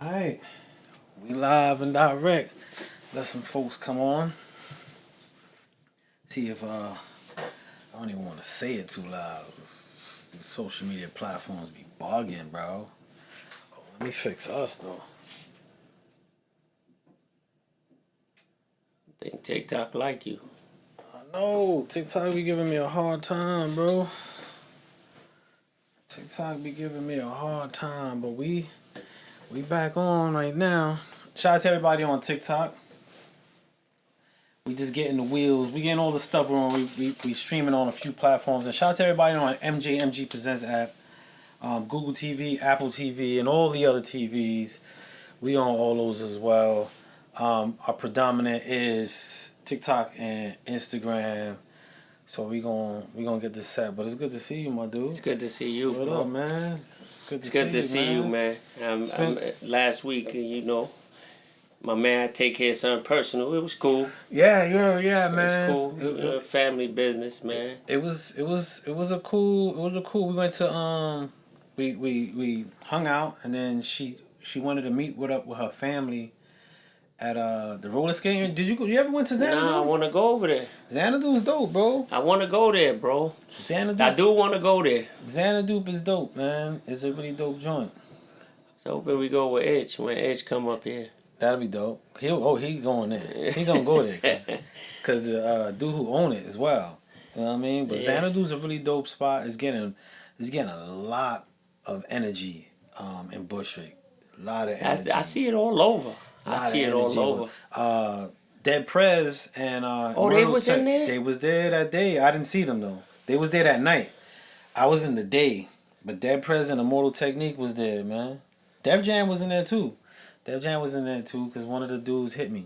Alright, we live and direct. Let some folks come on. See if I don't even want to say it too loud. These social media platforms be bugging, bro. Oh, let me fix us though. I think TikTok like you. I know TikTok be giving me a hard time, bro. TikTok be giving me a hard time, but we back on right now. Shout out to everybody on TikTok. We just getting the wheels. We getting all the stuff we're on. We streaming on a few platforms. And shout out to everybody on MJMG Presents app, Google TV, Apple TV, and all the other TVs. We on all those as well. Our predominant is TikTok and Instagram. So we gonna get this set. But it's good to see you, my dude. It's good to see you, What bro. up, man? It's good to see you, man. Last week, my man take care of something personal. It was cool. Yeah, man. It was cool. Family business, man. It was a cool. We went to we hung out, and then she wanted to meet up with her family at the roller skating. You ever went to Xanadu? Nah, I want to go over there. Xanadu's dope, bro. I want to go there, bro. Xanadu. I do want to go there. Xanadu is dope, man. It's a really dope joint. So hoping we go with Edge when Edge come up here. That'll be dope. He going there. He gonna go there because dude who own it as well. You know what I mean? But Xanadu's a really dope spot. It's getting a lot of energy in Bushwick. A lot of energy. I see it all over. I see it all over. Dead Prez and they was in there? They was there that day. I didn't see them though. They was there that night. I was in the day, but Dead Prez and Immortal Technique was there, man. Def Jam was in there too. Def Jam was in there too because one of the dudes hit me.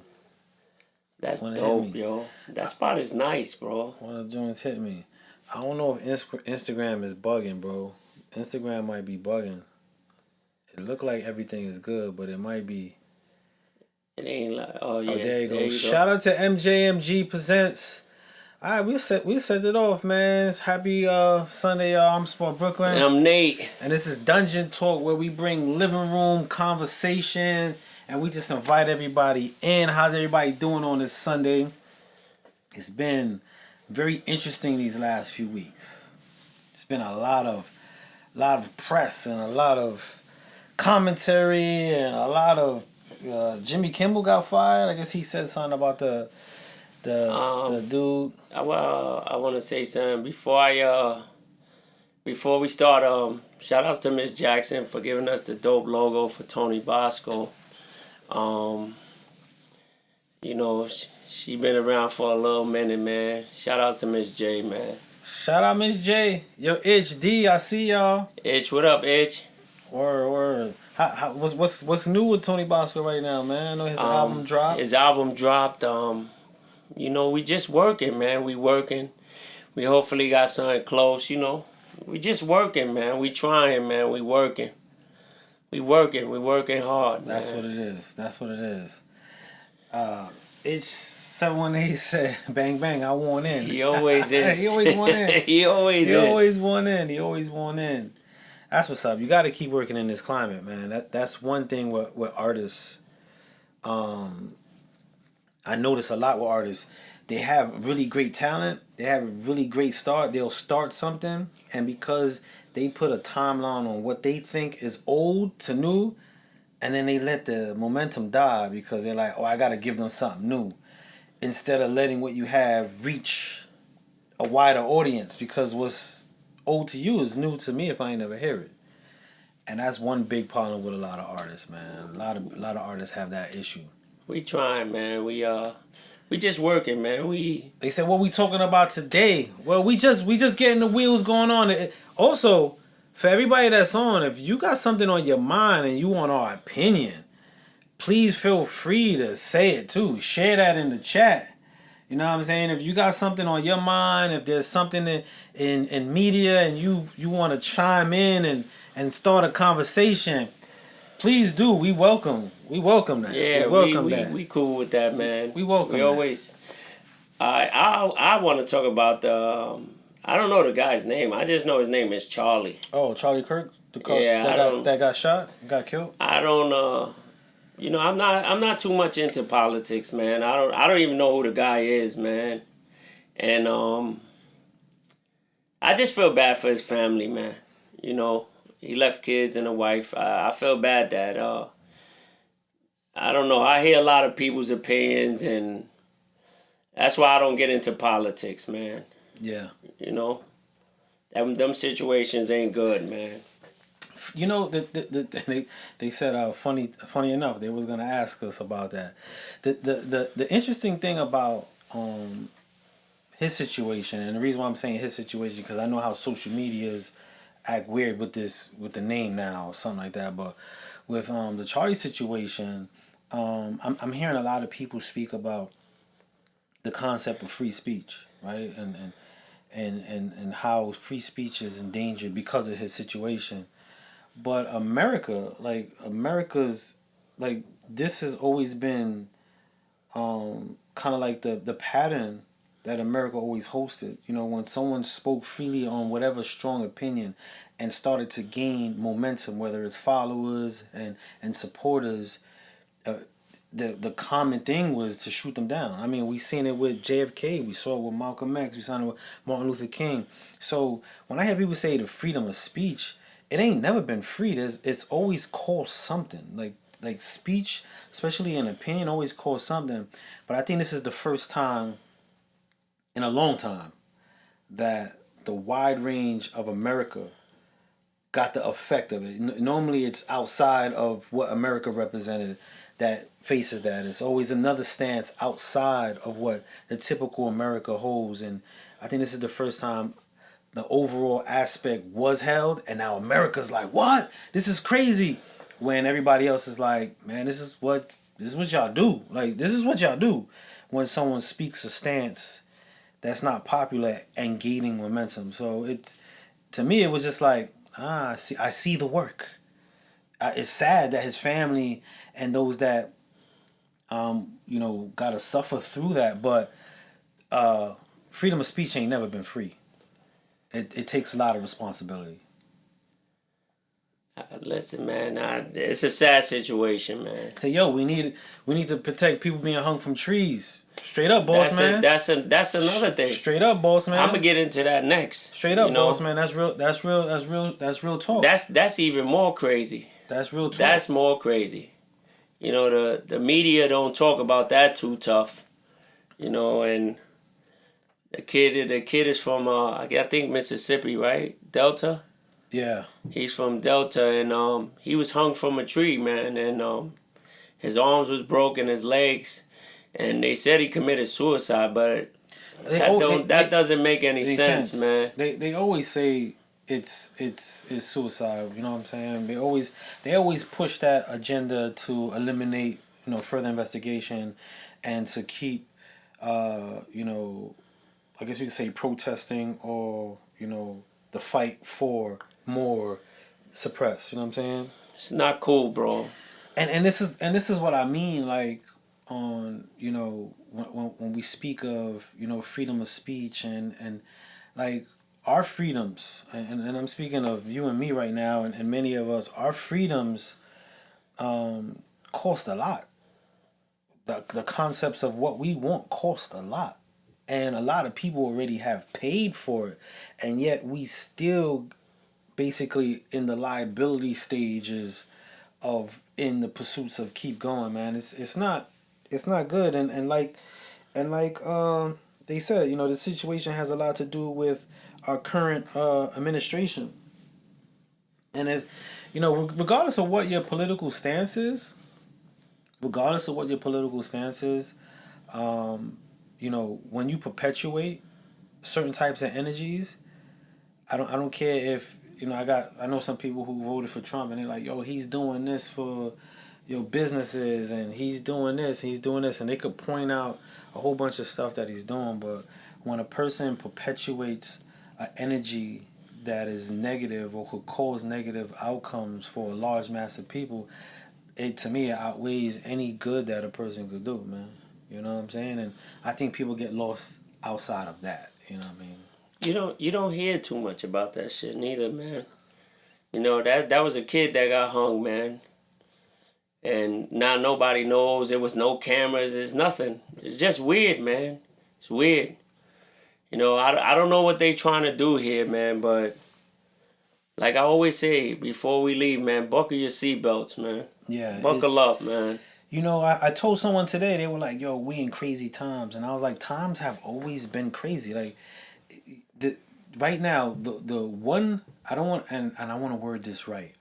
That's dope, yo. That spot is nice, bro. One of the joints hit me. I don't know if Instagram is bugging, bro. Instagram might be bugging. It look like everything is good, but it might be. It ain't like, oh yeah. Oh, there you go. Shout out to MJMG Presents. All right, we set it off, man. Happy Sunday, y'all. I'm Sport Brooklyn. And I'm Nate. And this is Dungeon Talk, where we bring living room conversation and we just invite everybody in. How's everybody doing on this Sunday? It's been very interesting these last few weeks. It's been a lot of press and a lot of commentary and a lot of Jimmy Kimmel got fired. I guess he said something about the dude. I want to say something before we start. Shout outs to Miss Jackson for giving us the dope logo for Tony Bosco. She been around for a little minute, man. Shout outs to Miss J, man. Shout out Miss J. Yo, Itch D, I see y'all. Itch, what up, Itch? Word. What's new with Tony Bosco right now, man? I know his album dropped. His album dropped. We just working, man. We working. We hopefully got something close, We just working, man. We trying, man. We working. We working hard, man. That's what it is. It's 718 said, bang, bang, I want in. He always in. He always want in. He always want in. That's what's up. You got to keep working in this climate, man. That's one thing with artists. I notice a lot with artists. They have really great talent. They have a really great start. They'll start something, and because they put a timeline on what they think is old to new, and then they let the momentum die because they're like, oh, I got to give them something new. Instead of letting what you have reach a wider audience, because what's old to you is new to me if I ain't never hear it. And that's one big problem with a lot of artists, man. A lot of artists have that issue. We trying, man. We just working, man. They said, what we talking about today? Well, we just getting the wheels going on. Also, for everybody that's on, if you got something on your mind and you want our opinion, please feel free to say it too. Share that in the chat. You know what I'm saying? If you got something on your mind, if there's something in media and you want to chime in and start a conversation, please do. We welcome that. Yeah, we cool with that, man. We welcome. We always. I want to talk about the. I don't know the guy's name. I just know his name is Charlie. Oh, Charlie Kirk. That got shot, got killed. I don't. You know, I'm not too much into politics, man. I don't even know who the guy is, man. And I just feel bad for his family, man. You know, he left kids and a wife. I feel bad that I don't know. I hear a lot of people's opinions, and that's why I don't get into politics, man. Yeah. You know, them situations ain't good, man. You know, they said funny enough, they was gonna ask us about that. The interesting thing about his situation, and the reason why I'm saying his situation, because I know how social medias act weird with the name now or something like that. But with the Charlie situation, I'm hearing a lot of people speak about the concept of free speech, right? And how free speech is endangered because of his situation. But America's like this has always been kind of like the pattern that America always hosted. You know, when someone spoke freely on whatever strong opinion and started to gain momentum, whether it's followers and supporters, uh, the common thing was to shoot them down. I mean, we seen it with JFK, we saw it with Malcolm X, we saw it with Martin Luther King. So when I hear people say the freedom of speech, it ain't never been free. It's always cost something. Like speech, especially an opinion, always cost something. But I think this is the first time in a long time that the wide range of America got the effect of it. Normally, it's outside of what America represented that faces that. It's always another stance outside of what the typical America holds. And I think this is the first time the overall aspect was held, and now America's like, what? This is crazy. When everybody else is like, man, this is what y'all do. Like, this is what y'all do when someone speaks a stance that's not popular and gaining momentum. So it's, to me, it was just like, I see the work. It's sad that his family and those that gotta suffer through that, but freedom of speech ain't never been free. It takes a lot of responsibility. Listen, man, it's a sad situation, man. Say, yo, we need to protect people being hung from trees. Straight up, boss man. That's another thing. Straight up, boss man. I'm gonna get into that next. Straight up, boss man. That's real. That's real. That's real talk. That's even more crazy. That's real talk. That's more crazy. You know, the media don't talk about that too tough. You know, and the kid is from I think Mississippi, right? Delta. Yeah. He's from Delta, and he was hung from a tree, man, and his arms was broken, his legs, and they said he committed suicide, but that doesn't make any sense, man. They always say it's suicide. You know what I'm saying? They always push that agenda to eliminate further investigation, and to keep I guess you could say protesting, or the fight for more suppressed. You know what I'm saying? It's not cool, bro. And this is what I mean, like, on when we speak of freedom of speech, and like our freedoms, and I'm speaking of you and me right now, and many of us, our freedoms cost a lot. The concepts of what we want cost a lot, and a lot of people already have paid for it, and yet we still basically in the liability stages of in the pursuits of keep going, man. It's not good, and like they said, the situation has a lot to do with our current administration. And if regardless of what your political stance is, when you perpetuate certain types of energies, I don't care if I know some people who voted for Trump, and they're like, yo, he's doing this for businesses, and he's doing this, and they could point out a whole bunch of stuff that he's doing. But when a person perpetuates an energy that is negative or could cause negative outcomes for a large mass of people, to me it outweighs any good that a person could do, man. You know what I'm saying? And I think people get lost outside of that. You know what I mean? You don't hear too much about that shit neither, man. That was a kid that got hung, man. And now nobody knows. There was no cameras. There's nothing. It's just weird, man. It's weird. I don't know what they trying to do here, man. But like I always say before we leave, man, buckle your seatbelts, man. Yeah. Buckle up, man. I told someone today, they were like, yo, we in crazy times. And I was like, times have always been crazy. Like, right now, the one, I don't want, and I want to word this right.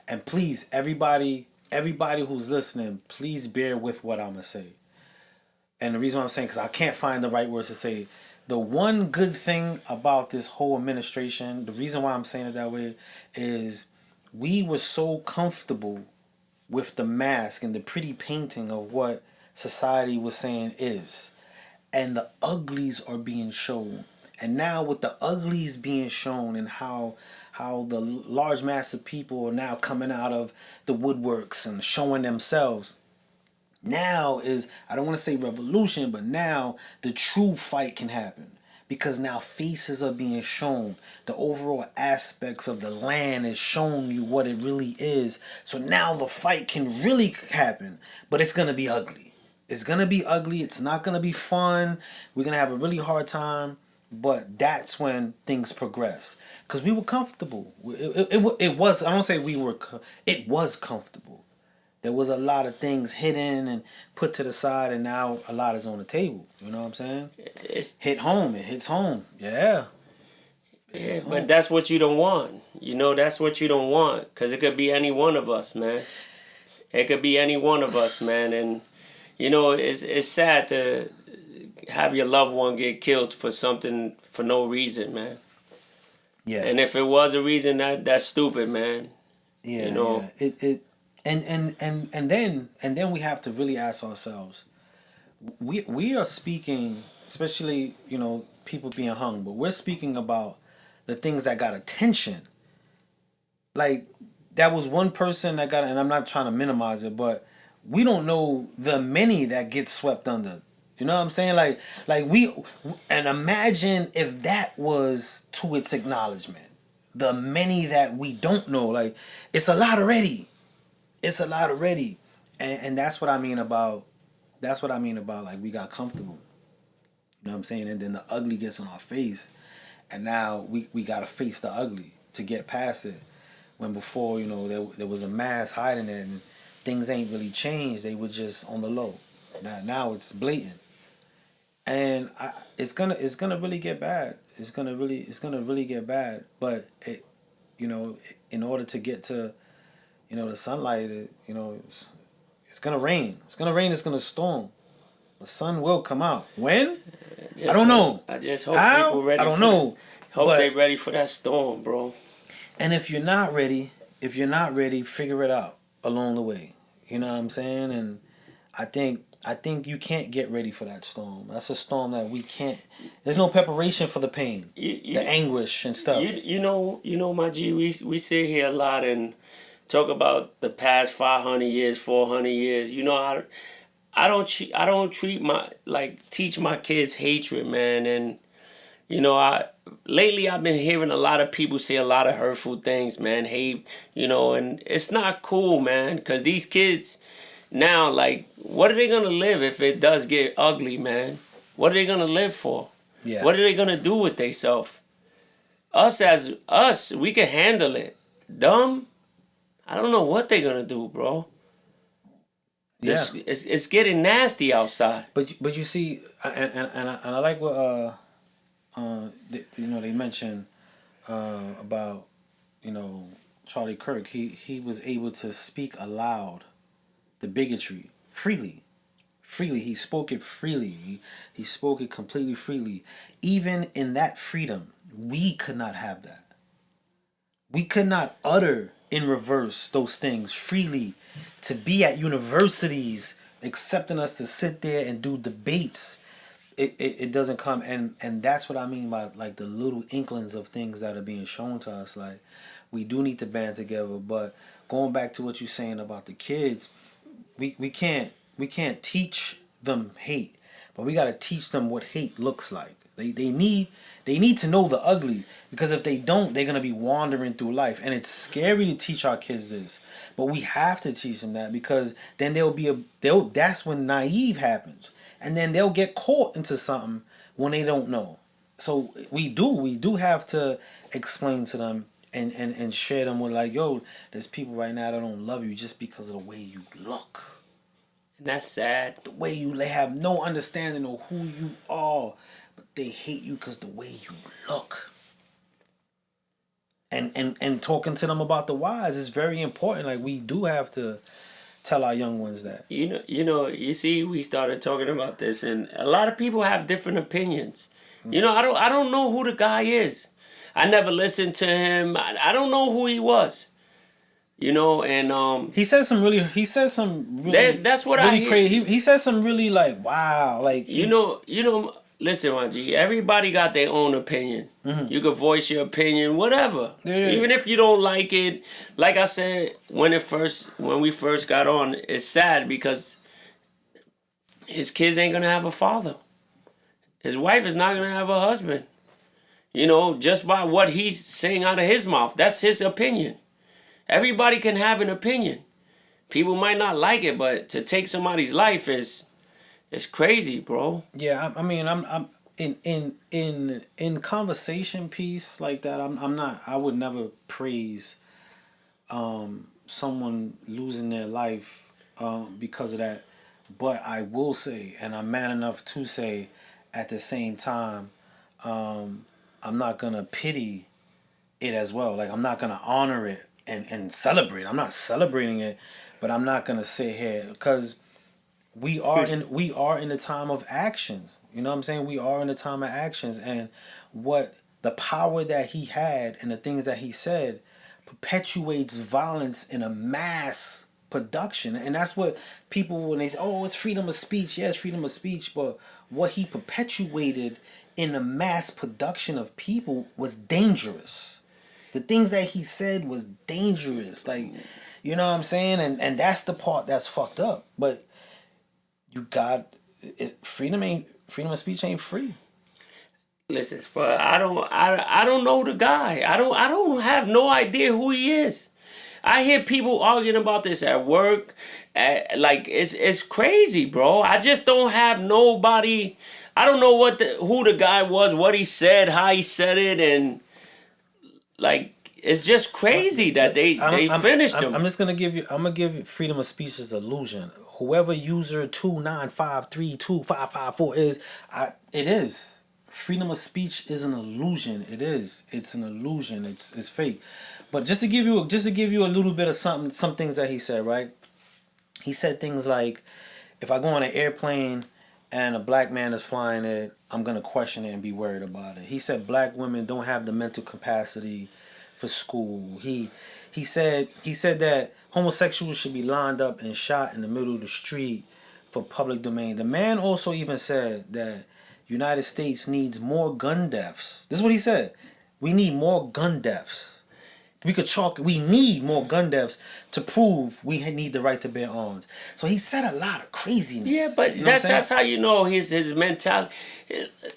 And please, everybody who's listening, please bear with what I'm going to say. And the reason why I'm saying, because I can't find the right words to say. The one good thing about this whole administration, the reason why I'm saying it that way, is we were so comfortable with the mask and the pretty painting of what society was saying is. And the uglies are being shown. And now with the uglies being shown and how the large mass of people are now coming out of the woodworks and showing themselves, now is, I don't want to say revolution, but now the true fight can happen. Because now faces are being shown. The overall aspects of the land is showing you what it really is. So now the fight can really happen. But it's going to be ugly. It's going to be ugly. It's not going to be fun. We're going to have a really hard time. But that's when things progress. Because we were comfortable. It was, I don't say we were, it was comfortable. There was a lot of things hidden and put to the side, and now a lot is on the table. You know what I'm saying? It hits home. Yeah. Yeah, but that's what you don't want. That's what you don't want. Because it could be any one of us, man. It could be any one of us, man. And, it's sad to have your loved one get killed for something for no reason, man. Yeah. And if it was a reason, that's stupid, man. Yeah. Yeah. And then we have to really ask ourselves, we are speaking, especially people being hung, but we're speaking about the things that got attention. Like, that was one person that got, and I'm not trying to minimize it, but we don't know the many that get swept under. You know what I'm saying? Like and imagine if that was to its acknowledgement. The many that we don't know, like, it's a lot already. And that's what I mean about like, we got comfortable. You know what I'm saying? And then the ugly gets in our face, and now we gotta face the ugly to get past it. When before, there was a mask hiding it, and things ain't really changed. They were just on the low. Now it's blatant. And it's gonna really get bad. It's gonna really get bad. But in order to get to the sunlight, it's gonna rain. It's gonna storm. The sun will come out. When? I don't know. I just hope How? people ready. I don't know. Hope they ready for that storm, bro. And if you're not ready, figure it out along the way. You know what I'm saying? And I think you can't get ready for that storm. That's a storm that we can't. There's no preparation for the pain, the anguish and stuff. My G. We sit here a lot and talk about the past 500 years, 400 years. I don't teach my kids hatred, man. And lately I've been hearing a lot of people say a lot of hurtful things, man. Hate, and it's not cool, man. Because these kids now, like, what are they gonna live if it does get ugly, man? What are they gonna live for? Yeah. What are they gonna do with themselves? Us, we can handle it. Dumb, I don't know what they're gonna do, bro. Yeah. It's getting nasty outside. But you see, and I like what they mentioned about Charlie Kirk. He was able to speak aloud the bigotry freely. He spoke it freely. He spoke it completely freely. Even in that freedom, we could not have that. We could not utter in reverse those things freely. To be at universities accepting us to sit there and do debates, it doesn't come. And that's what I mean by, like, the little inklings of things that are being shown to us. Like, we do need to band together. But going back to what you're saying about the kids, we can't teach them hate, but we got to teach them what hate looks like. They need to know the ugly, because if they don't, they're gonna be wandering through life, and it's scary to teach our kids this. But we have to teach them that, because then that's when naive happens, and then they'll get caught into something when they don't know. So we do have to explain to them and share them with, like, yo, there's people right now that don't love you just because of the way you look. And that's sad. The way they have no understanding of who you are, but they hate you because the way you look. And talking to them about the whys is very important. Like, we do have to tell our young ones that. You see, we started talking about this, and a lot of people have different opinions. I don't know who the guy is. I never listened to him. I don't know who he was. And he says some really that's what really I hear. crazy. He says some really, like, wow, like, listen, YG, everybody got their own opinion. You could voice your opinion, whatever. Yeah. Even if you don't like it. Like I said, when we first got on, it's sad because his kids ain't gonna have a father. His wife is not gonna have a husband. Just by what he's saying out of his mouth. That's his opinion. Everybody can have an opinion. People might not like it, but to take somebody's life is crazy, bro. Yeah, I mean, I'm in conversation piece like that. I'm not. I would never praise someone losing their life because of that. But I will say, and I'm man enough to say, at the same time, I'm not gonna pity it as well. Like, I'm not gonna honor it and celebrate. I'm not celebrating it, but I'm not gonna sit here, because we are in the time of actions. You know what I'm saying? We are in the time of actions, and what the power that he had and the things that he said perpetuates violence in a mass production. And that's what people, when they say, oh, it's freedom of speech. Yeah, it's freedom of speech, but what he perpetuated in the mass production of people was dangerous. The things that he said was dangerous. Like, you know what I'm saying? And that's the part that's fucked up. But freedom of speech ain't free. Listen, but I don't know the guy. I don't have no idea who he is. I hear people arguing about this at work. Like, it's crazy, bro. I just don't have nobody. I don't know who the guy was, what he said, how he said it, and like, it's just crazy that they finished him. I'm gonna give freedom of speech this illusion. Whoever user 295325554 is, it is. Freedom of speech is an illusion. It is. It's an illusion. It's fake. But just to give you a little bit of some things that he said, right? He said things like, if I go on an airplane and a black man is flying it, I'm gonna question it and be worried about it. He said black women don't have the mental capacity for school. He said that homosexuals should be lined up and shot in the middle of the street for public domain. The man also even said that United States needs more gun deaths. This is what he said. We need more gun deaths. We need more gun deaths to prove we need the right to bear arms. So he said a lot of craziness. Yeah, but that's how you know his mentality.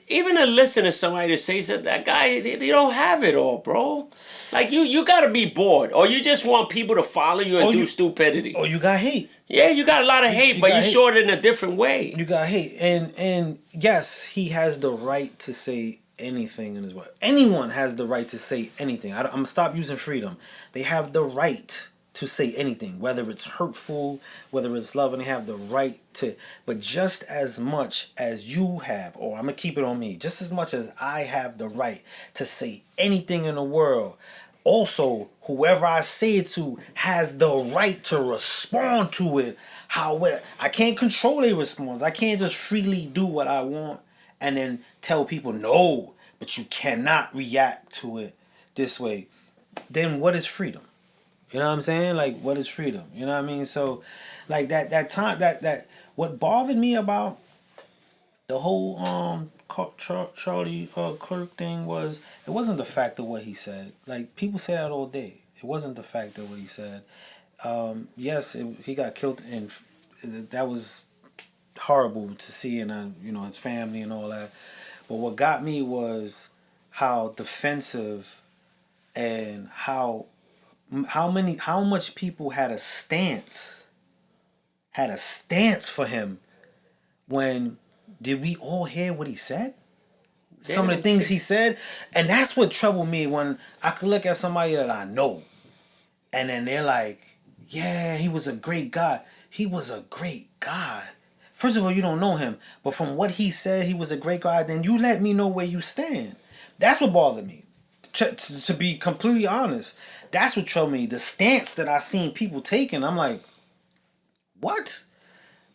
Even to listen to somebody that says that guy, they don't have it all, bro. Like, you gotta be bored, or you just want people to follow you and do stupidity. Or you got hate. Yeah, you got a lot of hate, but you show it in a different way. You got hate, and yes, he has the right to say anything in his way. Anyone has the right to say anything. I'm gonna stop using freedom. They have the right to say anything, whether it's hurtful, whether it's love, and they have the right to. But just as much as you have, or I'm gonna keep it on me, just as much as I have the right to say anything in the world, also whoever I say it to has the right to respond to it. However, I can't control their response. I can't just freely do what I want and then tell people, no, but you cannot react to it this way. Then what is freedom? You know what I'm saying? Like, what is freedom? You know what I mean? So, like, that time, that what bothered me about the whole Charlie Kirk thing was, it wasn't the fact of what he said. Like, people say that all day. It wasn't the fact of what he said. Yes, he got killed, and that was horrible to see, and his family and all that. But what got me was how defensive and how much people had a stance for him. When did we all hear what he said? Some of the things he said, and that's what troubled me when I could look at somebody that I know, and then they're like, "Yeah, he was a great guy. He was a great guy." First of all, you don't know him, but from what he said, he was a great guy. Then you let me know where you stand. That's what bothered me. To be completely honest, that's what troubled me. The stance that I seen people taking, I'm like, what?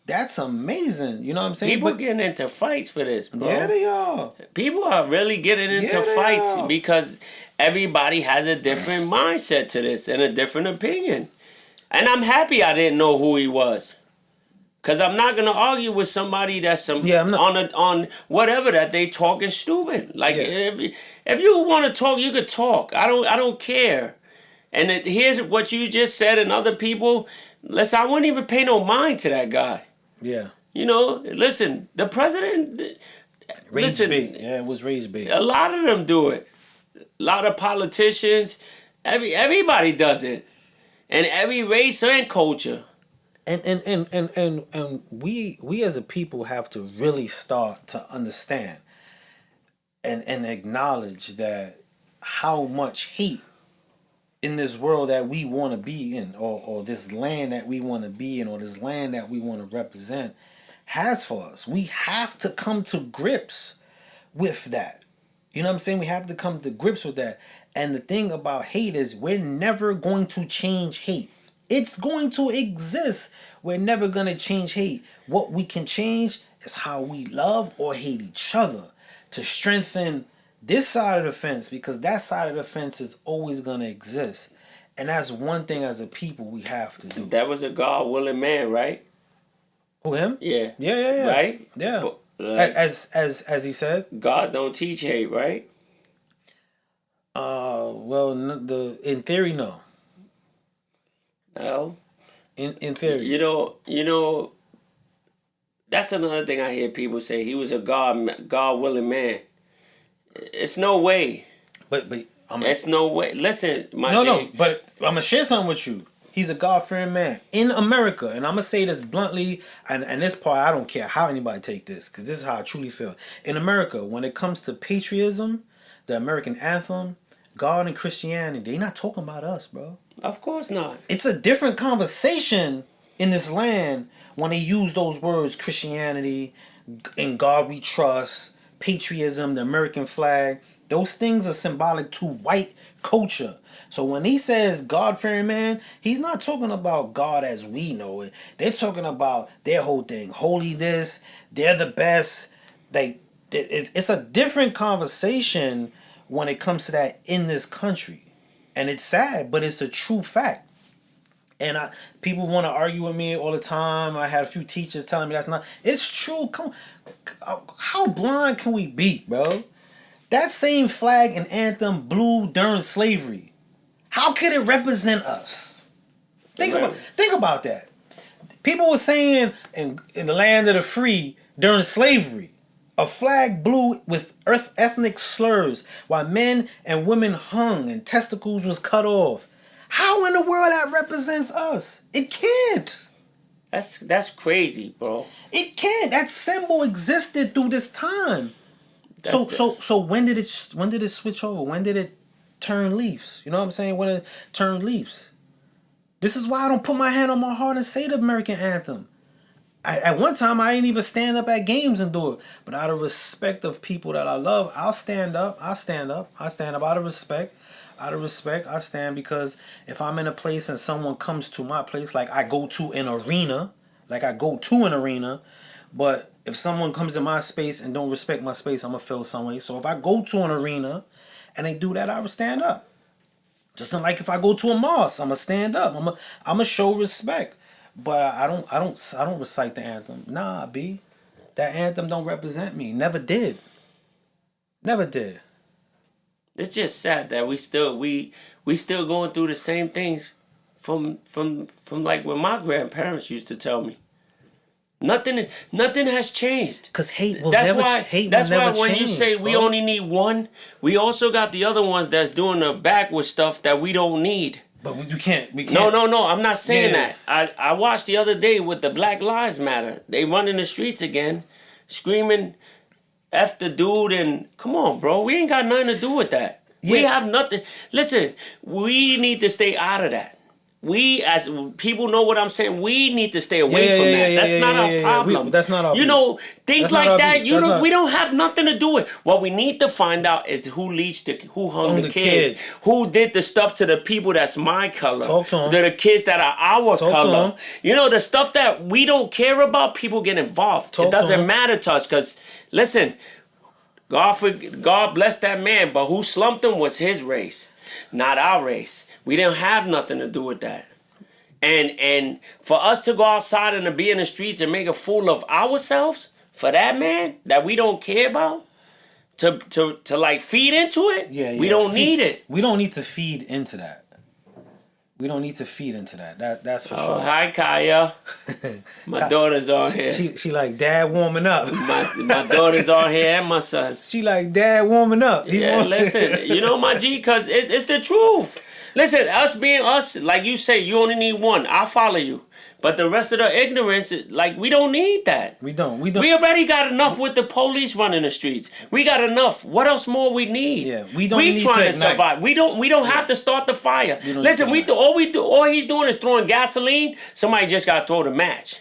That's amazing. You know what I'm saying? People getting into fights for this, bro. Yeah, they are. People are really getting into fights because everybody has a different mindset to this and a different opinion. And I'm happy I didn't know who he was. Cause I'm not gonna argue with somebody that's on whatever that they talking stupid. Like if you want to talk, you could talk. I don't care. And here's what you just said, and other people. Listen, I wouldn't even pay no mind to that guy. Yeah. You know, listen, the president. Rage bait. Yeah, it was rage bait. A lot of them do it. A lot of politicians. Everybody does it, and every race and culture. And we as a people have to really start to understand and acknowledge that how much hate in this world that we want to be in, or this land that we want to be in, or this land that we want to represent has for us. We have to come to grips with that. You know what I'm saying? We have to come to grips with that. And the thing about hate is we're never going to change hate. It's going to exist. We're never going to change hate. What we can change is how we love or hate each other to strengthen this side of the fence, because that side of the fence is always going to exist. And that's one thing as a people we have to do. That was a God-willing man, right? Who, him? Yeah. Yeah. Right? Yeah. But, like, as he said, God don't teach hate, right? Well, in theory, no. No. In theory. You know, that's another thing I hear people say. He was a God-willing man. It's no way. But it's no way. Listen, but I'm gonna share something with you. He's a God-fearing man in America, and I'm gonna say this bluntly. And this part, I don't care how anybody take this, because this is how I truly feel. In America, when it comes to patriotism, the American anthem, God and Christianity, they not talking about us, bro. Of course not. It's a different conversation in this land when they use those words, Christianity, in God we trust, patriotism, the American flag. Those things are symbolic to white culture. So when he says God-fearing man, he's not talking about God as we know it. They're talking about their whole thing. Holy this, they're the best. It's a different conversation when it comes to that in this country. And it's sad, but it's a true fact. And people want to argue with me all the time. I had a few teachers telling me that's not. It's true. Come on. How blind can we be, bro? That same flag and anthem blew during slavery. How could it represent us? Think about that. People were saying in the land of the free during slavery, a flag blew with ethnic slurs while men and women hung and testicles was cut off. How in the world that represents us? It can't. That's crazy, bro. It can't. That symbol existed through this time. So when did it switch over? When did it turn leaves? You know what I'm saying? When it turned leaves. This is why I don't put my hand on my heart and say the American anthem. At one time, I didn't even stand up at games and do it. But out of respect of people that I love, I'll stand up. I stand up out of respect. Out of respect, I stand, because if I'm in a place and someone comes to my place, like I go to an arena, but if someone comes in my space and don't respect my space, I'm going to feel some way. So if I go to an arena and they do that, I would stand up. Just like if I go to a mosque, I'm going to stand up. I'm going to show respect. But I don't recite the anthem. Nah, B. That anthem don't represent me. Never did. It's just sad that we still going through the same things from like what my grandparents used to tell me. Nothing has changed. Cause hate will That's never. why. Hate That's will why never when change, you say we bro. only need one, we also got the other ones that's doing the backward stuff that we don't need. But you can't. We No, can't. no, no. I'm not saying Yeah. that. I watched the other day with the Black Lives Matter. They run in the streets again, screaming, "F the dude!" And come on, bro. We ain't got nothing to do with that. We Yeah. have nothing. Listen, we need to stay out of that. We, as people, know what I'm saying. We need to stay away from that. That's not our problem. That's not our. You beef. know, things That's not like our that. beef. You That's don't. not- We don't have nothing to do with. What we need to find out is who hung the kid, who did the stuff to the people that's my color, Talk to 'em. to the kids that are our Talk to color. 'em. You know, the stuff that we don't care about. People get involved. Talk It to doesn't 'em. matter to us because listen. God bless that man, but who slumped him was his race, not our race. We didn't have nothing to do with that. And for us to go outside and to be in the streets and make a fool of ourselves for that man that we don't care about, to like feed into it, we don't need it. We don't need to feed into that. We don't need to feed into that. That's for Oh, sure. hi Kaya. My daughter's on here. She like dad warming up. My daughter's on here and my son. She like dad warming up. Listen, you know my G, cause it's the truth. Listen, us being us, like you say, you only need one. I'll follow you. But the rest of the ignorance, like we don't need that. We don't. We already got enough with the police running the streets. We got enough. What else more we need? Yeah, we don't need trying to to survive. We don't have to start the fire. Listen, all he's doing is throwing gasoline. Somebody just got to throw the match.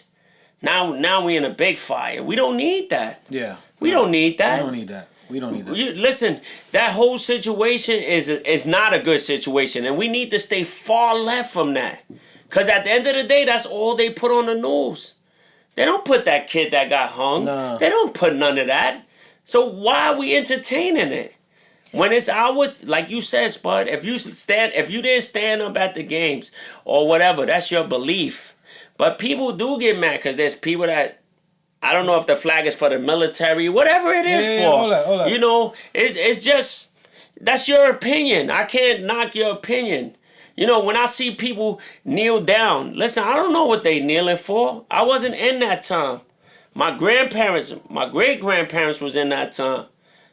Now we in a big fire. We don't need that. Yeah. We don't need that. We don't need that. We don't need that. Listen, that whole situation is not a good situation, and we need to stay far left from that. Because at the end of the day, that's all they put on the news. They don't put that kid that got hung. Nah. They don't put none of that. So why are we entertaining it? When it's ours, like you said, Spud, if you didn't stand up at the games or whatever, that's your belief. But people do get mad because there's people that, I don't know if the flag is for the military, whatever it is for. All that. You know, it's just, that's your opinion. I can't knock your opinion. You know, when I see people kneel down, listen, I don't know what they kneeling for. I wasn't in that time. My grandparents, my great-grandparents was in that time.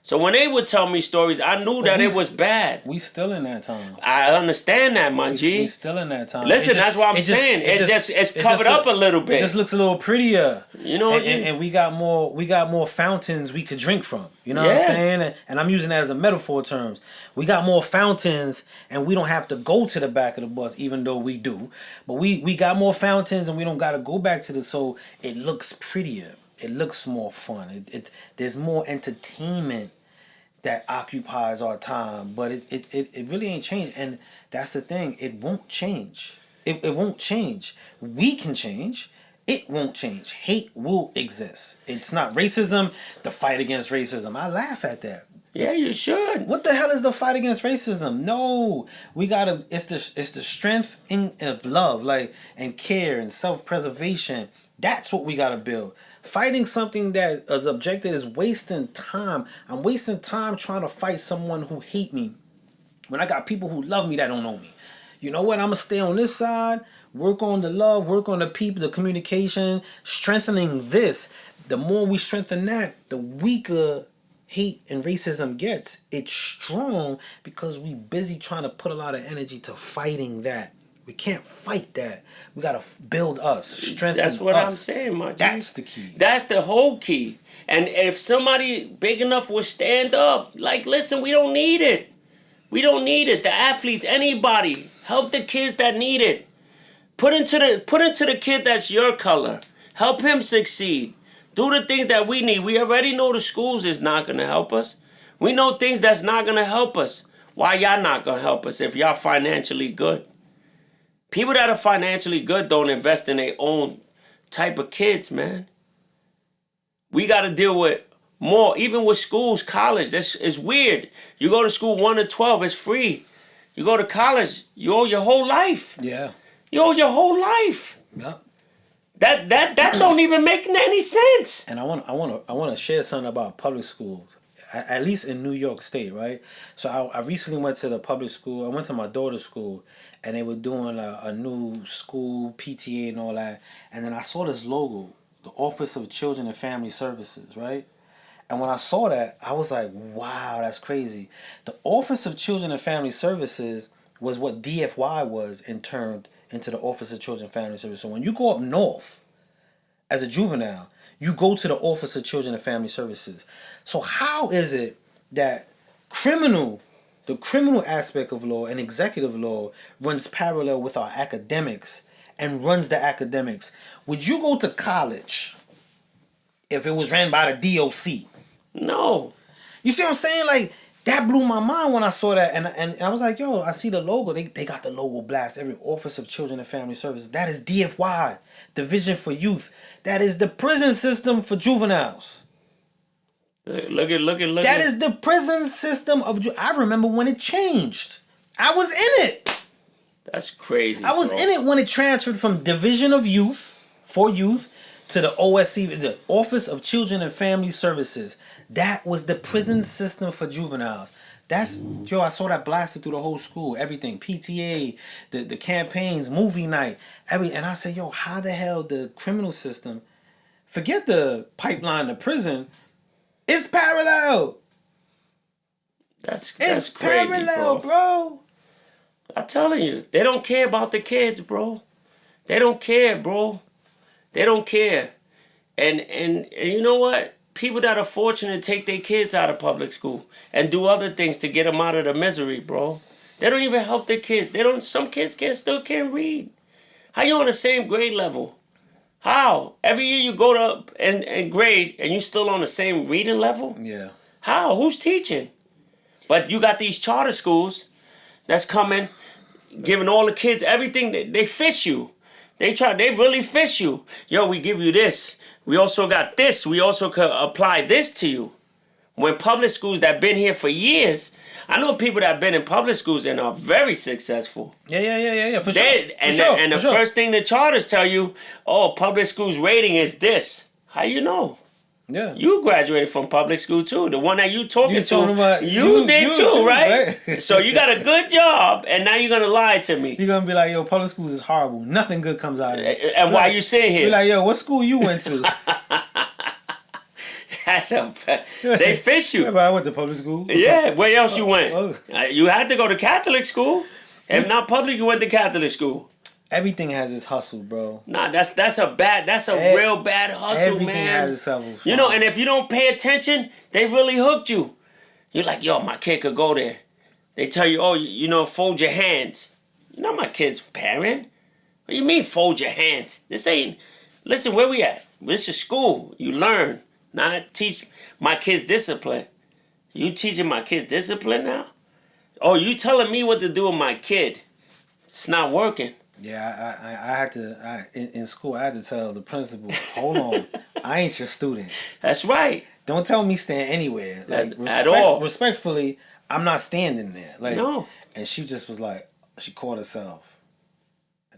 So when they would tell me stories, I knew that it was bad. We still in that time. I understand that, my G. We still in that time. Listen, that's what I'm saying. It's covered up a little bit. It just looks a little prettier. You know, and we got more fountains we could drink from. You know what I'm saying? And I'm using that as a metaphor terms. We got more fountains, and we don't have to go to the back of the bus, even though we do. But we got more fountains, and we don't got to go back to the. So it looks prettier. It looks more fun. There's more entertainment that occupies our time, but it really ain't changed. And that's the thing. It won't change. It won't change. We can change. It won't change. Hate will exist. It's not racism, the fight against racism. I laugh at that. Yeah, you should. What the hell is the fight against racism? No, we gotta. It's the strength of love, like, and care and self-preservation. That's what we gotta build. Fighting something that is objective is wasting time. I'm wasting time trying to fight someone who hate me when I got people who love me that don't know me. You know what? I'm gonna stay on this side. Work on the love. Work on the people, the communication, strengthening this. The more we strengthen that, the weaker hate and racism gets. It's strong because we busy trying to put a lot of energy to fighting that. We can't fight that. We gotta build us, strengthen us. That's what I'm saying, my G. That's the key. That's the whole key. And if somebody big enough would stand up, like, listen, we don't need it. We don't need it. The athletes, anybody, help the kids that need it. Put into the kid that's your color. Help him succeed. Do the things that we need. We already know the schools is not gonna help us. We know things that's not gonna help us. Why y'all not gonna help us if y'all financially good? People that are financially good don't invest in their own type of kids, man. We got to deal with more, even with schools, college. It's weird. You go to school 1 to 12, it's free. You go to college, you owe your whole life. Yeah. You owe your whole life. Yep. That don't even make any sense. And I want to share something about public schools, at least in New York State, right? So I recently went to the public school. I went to my daughter's school, and they were doing a new school PTA and all that. And then I saw this logo. the Office of Children and Family Services, right? And when I saw that, I was like, wow, that's crazy. The Office of Children and Family Services was what DFY was and turned into the Office of Children and Family Services. So when you go up north as a juvenile, you go to the Office of Children and Family Services. So how is it that the criminal aspect of law and executive law runs parallel with our academics and runs the academics? Would you go to college if it was ran by the DOC? No. You see what I'm saying? Like, that blew my mind when I saw that. And I was like, yo, I see the logo. They got the logo blast. Every Office of Children and Family Services. That is DFY, Division for Youth. That is the prison system for juveniles. Look at. That is the prison system of I remember when it changed. I was in it. That's crazy. I was in it when it transferred from Division of Youth for Youth to the OSC, the Office of Children and Family Services. That was the prison system for juveniles. That's, yo, I saw that blasted through the whole school. Everything, PTA, the campaigns, movie night, and I said, yo, how the hell the criminal system, forget the pipeline to prison, it's parallel. That's it's crazy, parallel, bro. I'm telling you, they don't care about the kids, bro. They don't care, bro. They don't care. And you know what? People that are fortunate take their kids out of public school and do other things to get them out of the misery, bro. They don't even help their kids. Some kids still can't read. How you on the same grade level? How? Every year you go to and grade and you still on the same reading level? Yeah. How? Who's teaching? But you got these charter schools that's coming, giving all the kids everything. They fish you. They really fish you. Yo, we give you this. We also got this. We also could apply this to you. When public schools that been here for years, I know people that have been in public schools and are very successful. Yeah, for sure. And the first thing the charters tell you, oh, public schools rating is this. How you know? Yeah. You graduated from public school too. The one that you talking about, you did too, right? So you got a good job, and now you're gonna lie to me. You're gonna be like, yo, public schools is horrible. Nothing good comes out of it. And why you sitting here? Be like, yo, what school you went to? They fish you. Yeah, but I went to public school. Yeah, where else you went? You had to go to Catholic school. If not public, you went to Catholic school. Everything has its hustle, bro. Nah, that's a real bad hustle, everything man. Everything has its hustle. You know, and if you don't pay attention, they really hooked you. You're like, yo, my kid could go there. They tell you, oh, you know, fold your hands. You're not my kid's parent. What do you mean, fold your hands? Listen, where we at? This is school. You learn, not teach my kids discipline. You teaching my kids discipline now? Oh, you telling me what to do with my kid. It's not working. Yeah, I had to, in school, I had to tell the principal, hold on, I ain't your student. That's right. Don't tell me stand anywhere. Like, at all. Respectfully, I'm not standing there. Like, no. And she just was like, she caught herself.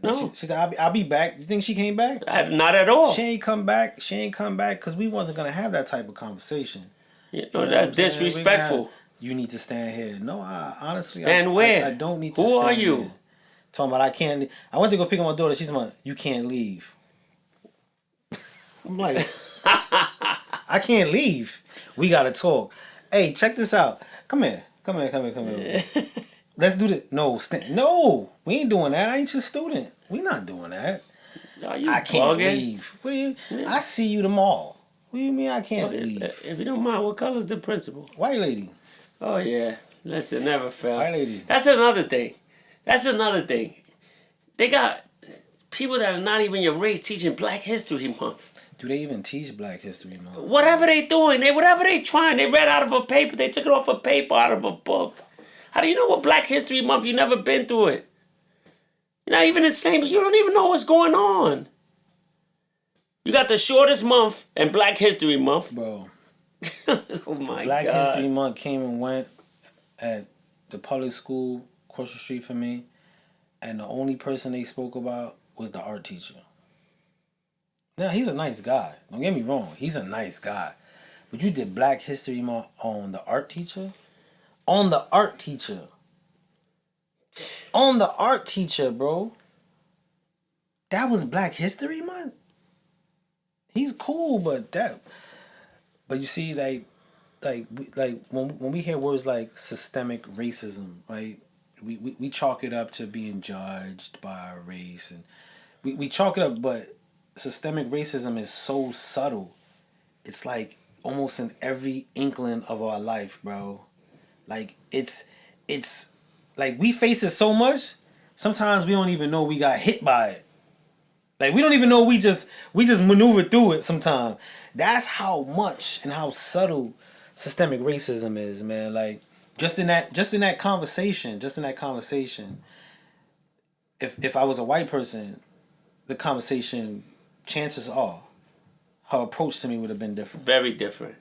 No. She said, I'll be back. You think she came back? Not at all. She ain't come back because we wasn't going to have that type of conversation. You know that's disrespectful. You need to stand here. No, honestly. Stand where? I don't need to Who stand are you? Here. Talking about I can't. I went to go pick up my daughter. She's like, you can't leave. I'm like, I can't leave. We gotta talk. Hey, check this out. Come here. Let's do this. No, we ain't doing that. I ain't your student. We not doing that. I can't leave. What do you? Yeah. I see you tomorrow. What do you mean I can't leave? If you don't mind, what color's the principal? White lady. Oh yeah. Listen, never fail. White lady. That's another thing. They got people that are not even your race teaching Black History Month. Do they even teach Black History Month? Whatever they doing, whatever they trying, they read out of a paper, they took it off a paper, out of a book. How do you know what Black History Month? You never been through it. You're not even the same, you don't even know what's going on. You got the shortest month in Black History Month. Bro. Oh my Black God. History Month came and went at the public school across the street from me, and the only person they spoke about was the art teacher. Now, he's a nice guy. Don't get me wrong. He's a nice guy. But you did Black History Month on the art teacher? On the art teacher. On the art teacher, bro. That was Black History Month? He's cool, but you see, like when we hear words like systemic racism, right? We chalk it up to being judged by our race, and we chalk it up, but systemic racism is so subtle. It's like almost in every inkling of our life, bro. Like it's like we face it so much. Sometimes we don't even know we got hit by it. Like we don't even know we just maneuver through it sometimes. That's how much and how subtle systemic racism is, man. Like just in that conversation, if I was a white person, the conversation, chances are, her approach to me would have been different. Very different.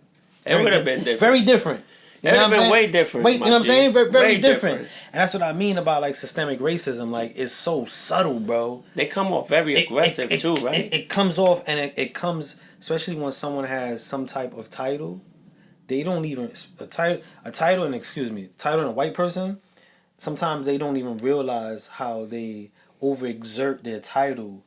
It would have been different. Very different. It would have been way different. Wait, you know what I'm saying? Very Way different. And that's what I mean about like systemic racism. Like it's so subtle, bro. They come off very aggressive too, right? It comes off, and it comes, especially when someone has some type of title. They don't even a title and title in a white person. Sometimes they don't even realize how they overexert their title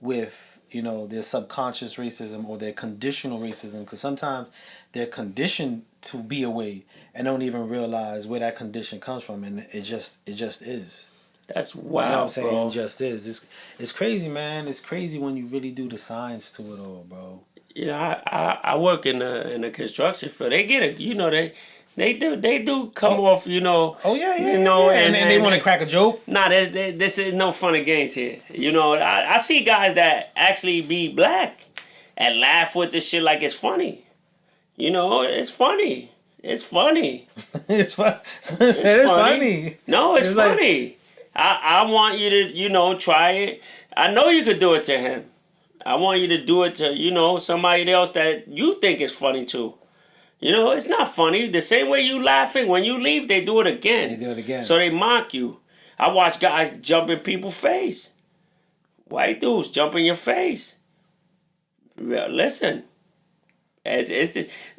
with, you know, their subconscious racism or their conditional racism, because sometimes they're conditioned to be a way and don't even realize where that condition comes from, and it just is. That's wild, you know what I'm saying? bro. It just is. It's crazy, man. It's crazy when you really do the science to it all, bro. You know, I work in the construction field. They get it, you know, they do come off, you know. Oh yeah, you know, yeah. And they want to crack a joke. Nah, this is no fun and games here. You know, I see guys that actually be black and laugh with this shit like it's funny. You know, it's funny. It's funny. It's fun. It's funny. No, it's funny. Like, I want you to, you know, try it. I know you could do it to him. I want you to do it to, you know, somebody else that you think is funny too. You know, it's not funny. The same way you laughing, when you leave, they do it again. They do it again. So they mock you. I watch guys jump in people's face. White dudes jump in your face. Listen.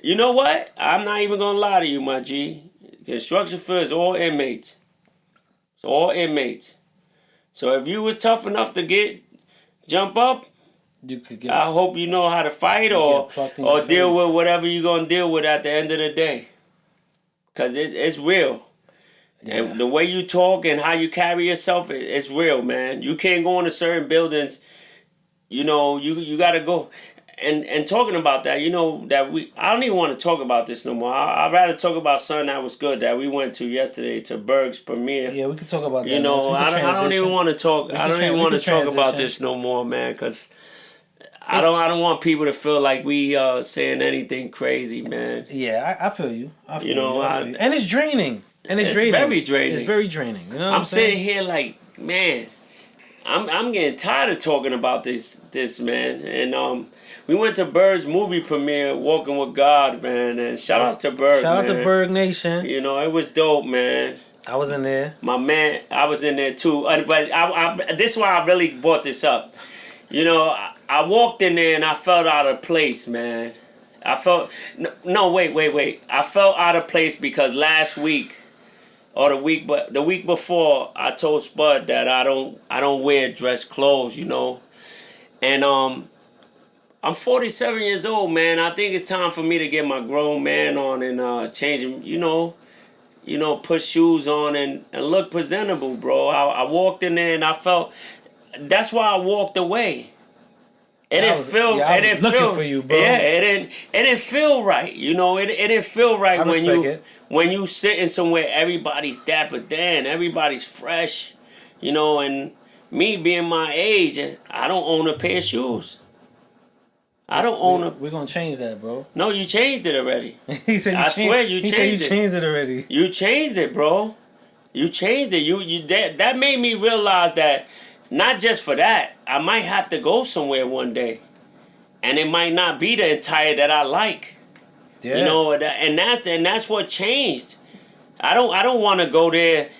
You know what? I'm not even going to lie to you, my G. Construction field is all inmates. It's all inmates. So if you was tough enough to jump up, you could get, I hope you know how to fight or deal with whatever you're going to deal with at the end of the day. Because it's real. Yeah. And the way you talk and how you carry yourself, it's real, man. You can't go into certain buildings. You know, you got to go. And talking about that, you know, I don't even want to talk about this no more. I'd rather talk about something that was good that we went to yesterday to Berg's premiere. Yeah, we could talk about that. You know, I don't even want to talk. I don't even want to talk about this no more, man, because I don't want people to feel like we saying anything crazy, man. Yeah, I feel you. I feel you know, you. And it's draining. It's very draining. It's very draining. You know what I'm sitting here like, man, I'm getting tired of talking about this man. And we went to Berg's movie premiere, Walking with God, man. And shout out to Berg, Shout out to Berg Nation. You know, it was dope, man. I was in there. My man, I was in there too. But this is why I really brought this up. You know, I walked in there and I felt out of place, man. I felt wait. I felt out of place because last week or the week before, I told Spud that I don't wear dress clothes, you know. And I'm 47 years old, man. I think it's time for me to get my grown man on and change, you know, put shoes on and look presentable, bro. I walked in there and I felt. That's why I walked away. It didn't feel. Yeah, I was looking for you, bro. Yeah, it didn't feel right. You know, it didn't feel right when you sitting somewhere. Everybody's dapper Dan. Everybody's fresh. You know, and me being my age, I don't own a pair of shoes. I don't own a. We're gonna change that, bro. No, you changed it already. He said. I swear you changed it. He said you changed it already. You changed it, bro. You changed it. That made me realize that. Not just for that, I might have to go somewhere one day, and it might not be the attire that I like. Yeah. You know, and that's what changed. I don't want to go there,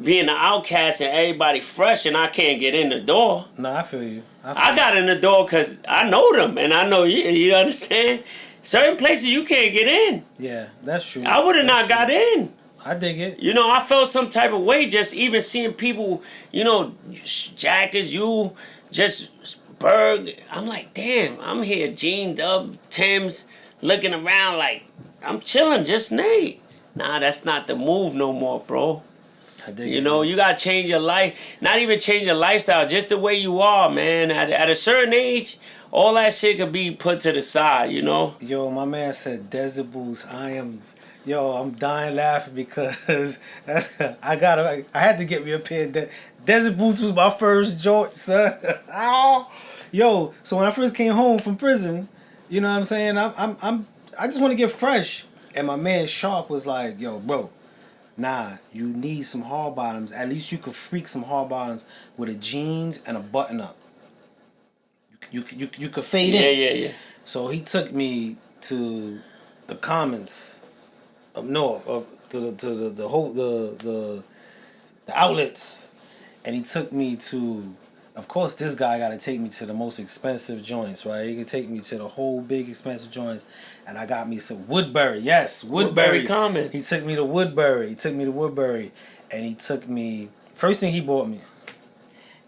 being an outcast and everybody fresh, and I can't get in the door. No, I feel you. I got in the door because I know them, and I know you. You understand? Certain places you can't get in. Yeah, that's true. I would have not got in. I dig it. You know, I felt some type of way just even seeing people, you know, jackets, you just Berg. I'm like, damn, I'm here, jeaned up, Tim's, looking around like, I'm chilling, just Nate. Nah, that's not the move no more, bro. You know, you gotta change your life. Not even change your lifestyle, just the way you are, man. At a certain age, all that shit could be put to the side, you know? Yo, my man said Desert Boots. I'm dying laughing because I had to get me a pair of Desert Boots was my first joint, son. Ow. Yo, so when I first came home from prison, you know what I'm saying? I just want to get fresh. And my man Shark was like, yo, bro, nah, you need some hard bottoms. At least you could freak some hard bottoms with a jeans and a button up. You could fade in. Yeah. So he took me to the Commons up north, to the outlets, and he took me to. Of course, this guy got to take me to the most expensive joints, right? He could take me to the whole big expensive joints, and I got me some Woodbury. Yes, Woodbury. Commons. He took me to Woodbury. And he took me. First thing he bought me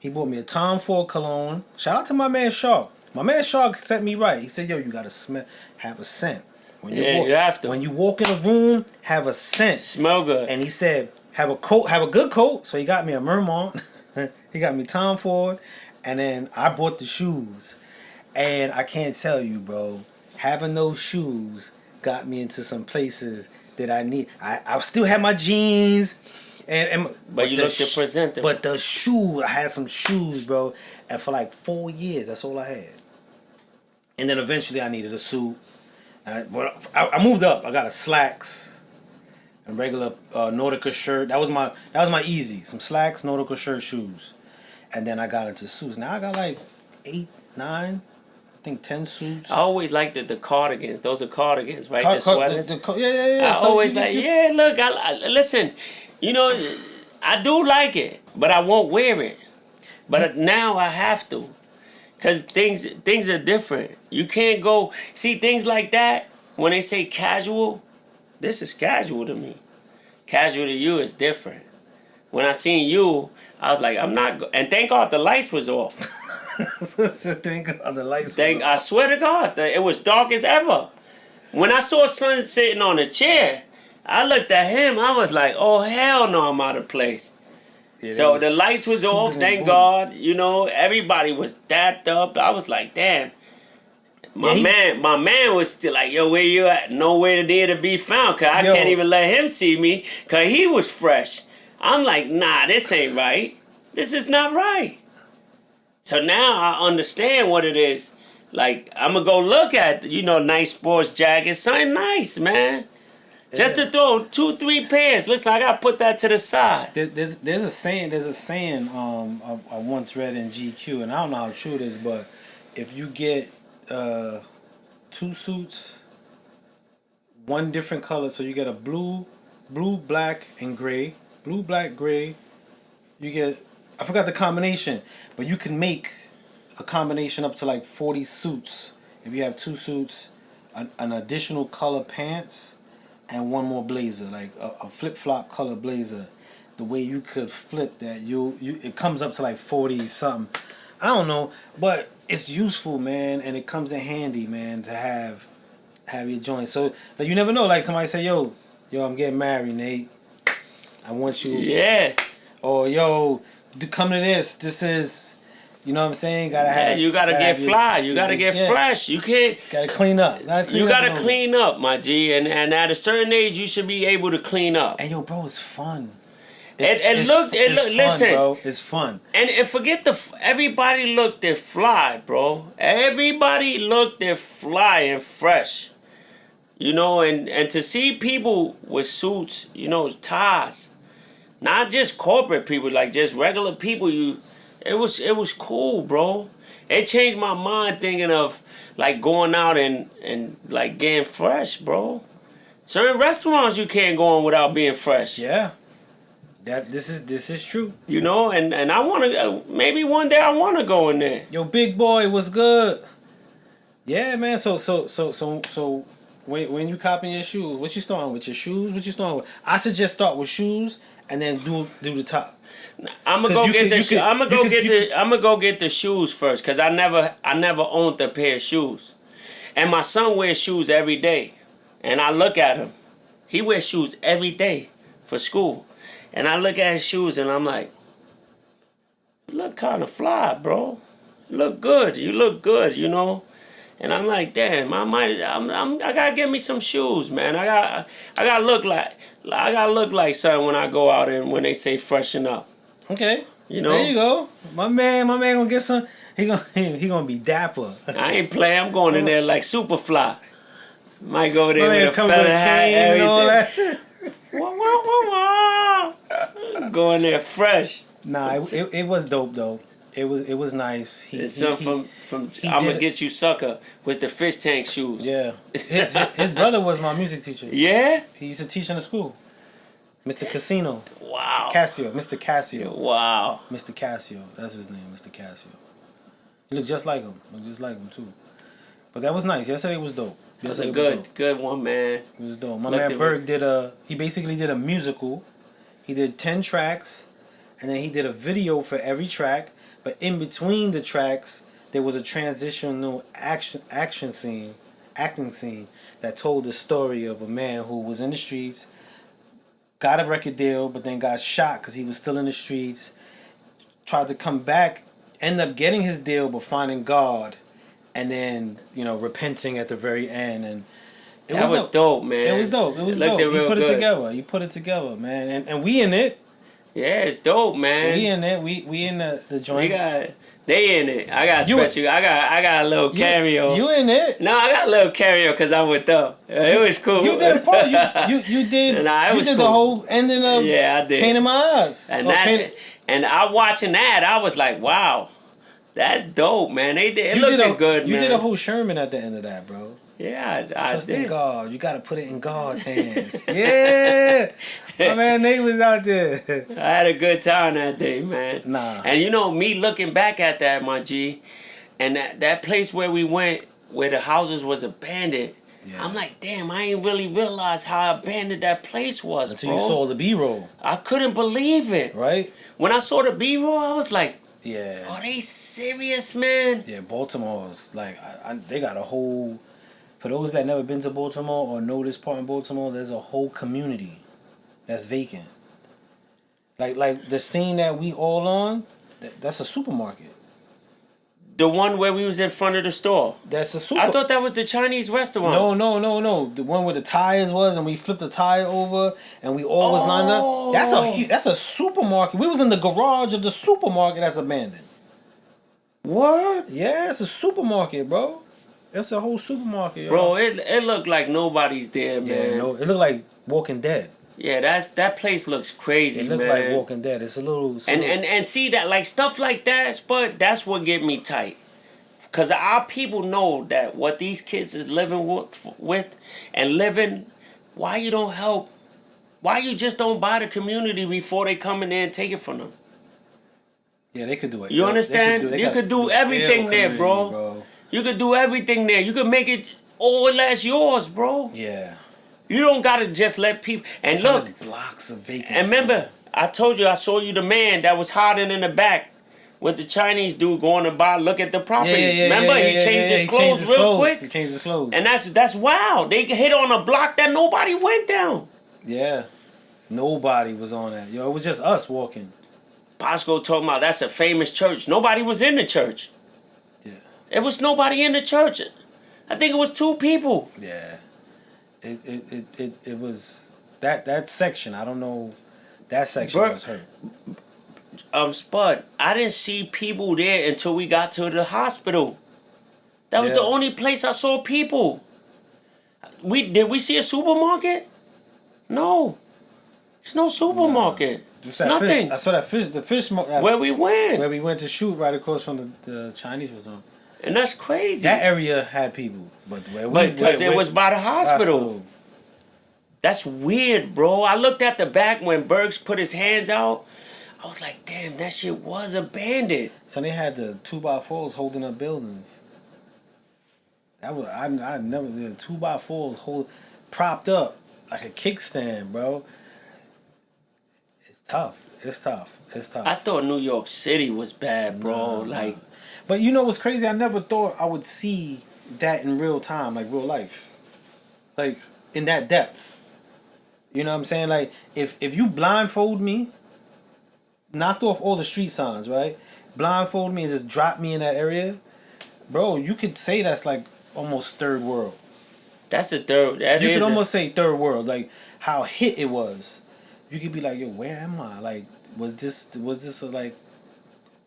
a Tom Ford cologne. Shout out to my man Shark. My man Shark set me right. He said, yo, you got to have a scent. You have to. When you walk in a room, have a scent. Smell good. And he said, have a good coat. So he got me a Mermont. He got me Tom Ford. And then I bought the shoes. And I can't tell you, bro, having those shoes got me into some places that I need. I still have my jeans. But you looked presentable. But the shoe, I had some shoes, bro. And for like 4 years, that's all I had. And then eventually I needed a suit. And I moved up. I got a slacks. A regular Nautica shirt. That was my easy. Some slacks, Nautica shirt, shoes. And then I got into suits. Now I got like 8, 9, I think 10 suits. I always liked the cardigans. Those are cardigans, right? The sweaters. Yeah. I always look, listen, you know, I do like it, but I won't wear it. But now I have to. Because things are different. You can't go, see things like that, when they say casual, this is casual to me. Casual to you is different. When I seen you, I was like, I'm not, and thank God the lights was off. Thank God the lights was off. I swear to God, it was dark as ever. When I saw son sitting on a chair, I looked at him, I was like, oh hell no, I'm out of place. Yeah, so the lights was off, thank God. You know, everybody was dapped up. I was like, damn. My man was still like, yo, where you at? Nowhere near to be found, cause I can't even let him see me, cause he was fresh. I'm like, nah, this ain't right. This is not right. So now I understand what it is. Like, I'm gonna go look at, nice sports jackets, something nice, man. Yeah. Just to throw 2, 3 pairs. Listen, I gotta put that to the side. There's a saying I once read in GQ, and I don't know how true it is, but if you get 2 suits, one different color, so you get a blue, black, and gray. Blue, black, gray. You get, I forgot the combination, but you can make a combination up to like 40 suits. If you have 2 suits, an additional color pants, and one more blazer, like a flip-flop color blazer. The way you could flip that, it comes up to like 40 something. I don't know, but it's useful, man, and it comes in handy, man, to have your joints. So, like, you never know. Like, somebody say, yo, I'm getting married, Nate. I want you. Yeah. Or, yo, come to this. This is, you know what I'm saying? You gotta get fly. You gotta get fresh. You can't. Gotta clean up. You gotta clean up, my G. And at a certain age, you should be able to clean up. And yo, bro, it's fun. Listen, bro. It's fun. And forget everybody looked their fly, bro. Everybody looked their fly and fresh. And to see people with suits, ties. Not just corporate people, like just regular people, it was cool, bro. It changed my mind thinking of like going out and like getting fresh, bro. Certain restaurants you can't go in without being fresh. Yeah. This is true. And I wanna maybe one day I wanna go in there. Yo, big boy, what's good? Yeah, man. So when you copying your shoes, what you starting with? Your shoes? What you starting with? I suggest start with shoes and then do the top. I'm gonna 'Cause go you get could- the you shoe. could- I'm gonna you go could- get you the. I'm gonna go get the shoes first, cause I never owned a pair of shoes, and my son wears shoes every day, and I look at him. He wears shoes every day for school, and I look at his shoes and I'm like, you look kind of fly, bro. You look good. You look good. You know. And I'm like, damn, I gotta get me some shoes, man. I gotta look like something when I go out and when they say freshen up. Okay. You know? There you go. My man gonna get some. He gonna be dapper. I ain't playing. I'm going in there like Superfly. Might go there My man with a come feather with a hat, cane and all everything. that. Wah, wah, wah, wah. Go in there fresh. Nah, it was dope though. It was nice. There's some from he I'm gonna did- get you sucker with the fish tank shoes. Yeah. His brother was my music teacher. Yeah? He used to teach in the school. Mr. Casino. Wow. Cassio. Mr. Cassio. Wow. Mr. Cassio. That's his name, Mr. Cassio. He looked just like him. Looked just like him too. But that was nice. Yesterday was dope. That's a Yesterday was good one, man. dope. It was dope. My Looked man at Berg he basically did a musical. He did 10 tracks, and then he did a video for every track. But in between the tracks, there was a transitional acting scene that told the story of a man who was in the streets, got a record deal, but then got shot because he was still in the streets, tried to come back, ended up getting his deal, but finding God, and then, repenting at the very end. And That was dope, man. It was dope. It was dope. You put it together. You put it together, man. And we in it. Yeah, it's dope, man. We in it. We in the joint. They in it. I got special. I got a little cameo. You in it? No, I got a little cameo because I'm with them. It was cool. You did a part. You did. Nah, it you was did cool. the whole ending of. Yeah, I did. Painting my eyes. And I watching that, I was like, wow, that's dope, man. It looked good, man. You did a whole Sherman at the end of that, bro. Yeah, I Trust did. in God. You got to put it in God's hands. Yeah. My man Nate was out there. I had a good time that day, man. Nah. And me looking back at that, my G, and that place where we went, where the houses was abandoned, yeah. I'm like, damn, I ain't really realized how abandoned that place was, until bro. you saw the B-roll. I couldn't believe it. Right? When I saw the B-roll, I was like, yeah. Are they serious, man? Yeah, Baltimore's like, they got a whole... For those that never been to Baltimore or know this part in Baltimore, there's a whole community that's vacant. Like the scene that we all on, that's a supermarket. The one where we was in front of the store. That's a I thought that was the Chinese restaurant. No. The one where the tires was, and we flipped the tire over, and we all was lined up. That's a supermarket. We was in the garage of the supermarket that's abandoned. What? Yeah, it's a supermarket, bro. That's a whole supermarket, bro. It looked like nobody's there, man. Yeah, no, it looked like Walking Dead. Yeah, that place looks crazy, man. It looked like Walking Dead. It's a little... And see that, like, stuff like that, but that's what get me tight. Because our people know that what these kids is living with and living, why you don't help? Why you just don't buy the community before they come in there and take it from them? Yeah, they could do it. You understand? You could do everything there, bro. You could do everything there. You could make it all as yours, bro. Yeah. You don't gotta just let people. And look, blocks of vacancy. And remember, I told you I saw you the man that was hiding in the back with the Chinese dude going to look at the properties. Remember, he changed his clothes real quick. He changed his clothes. And that's wild. They hit on a block that nobody went down. Yeah, nobody was on that. Yo, it was just us walking. Bosco talking about that's a famous church. Nobody was in the church. It was nobody in the church. I think it was 2 people. Yeah. It was that section. I don't know. That section was hurt. Spud, I didn't see people there until we got to the hospital. That was the only place I saw people. Did we see a supermarket? No. There's no supermarket. It's nothing. I saw that fish. The fish. Where we went. Where we went to shoot right across from the Chinese restaurant. And that's crazy. That area had people, but because it was by the hospital. That's weird, bro. I looked at the back when Bergs put his hands out. I was like, damn, that shit was abandoned. So they had the 2x4s holding up buildings. That was I never did 2x4s propped up like a kickstand, bro. tough. It's tough. It's tough. I thought New York City was bad, bro. Like, but you know what's crazy? I never thought I would see that in real time, like real life, like in that depth. You know what I'm saying? Like if you blindfold me, knocked off all the street signs, right? Blindfold me and just drop me in that area, bro. You could say that's like almost third world. that's the third. That You is could a- almost say third world, like how hit it was. You could be like, yo, where am I? Like, was this like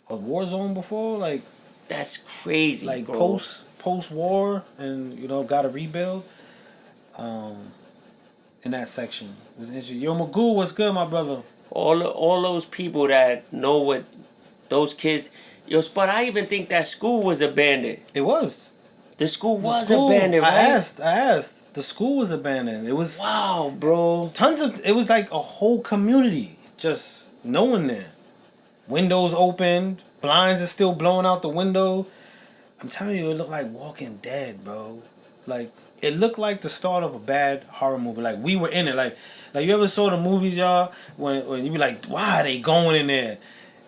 a war zone before? Like That's crazy, like bro. post war, and you know got to rebuild. In that section it was interesting. Yo, Magoo, what's good, my brother? All those people that know what those kids. Yo, but I even think that school was abandoned. It was. The school The was school, abandoned, right? I asked. The school was abandoned. It was Wow, bro. it was like a whole community just knowing there. Windows open, blinds are still blowing out the window. I'm telling you, it looked like Walking Dead, bro. Like it looked like the start of a bad horror movie. Like we were in it. Like you ever saw the movies, y'all, when you be like, why are they going in there?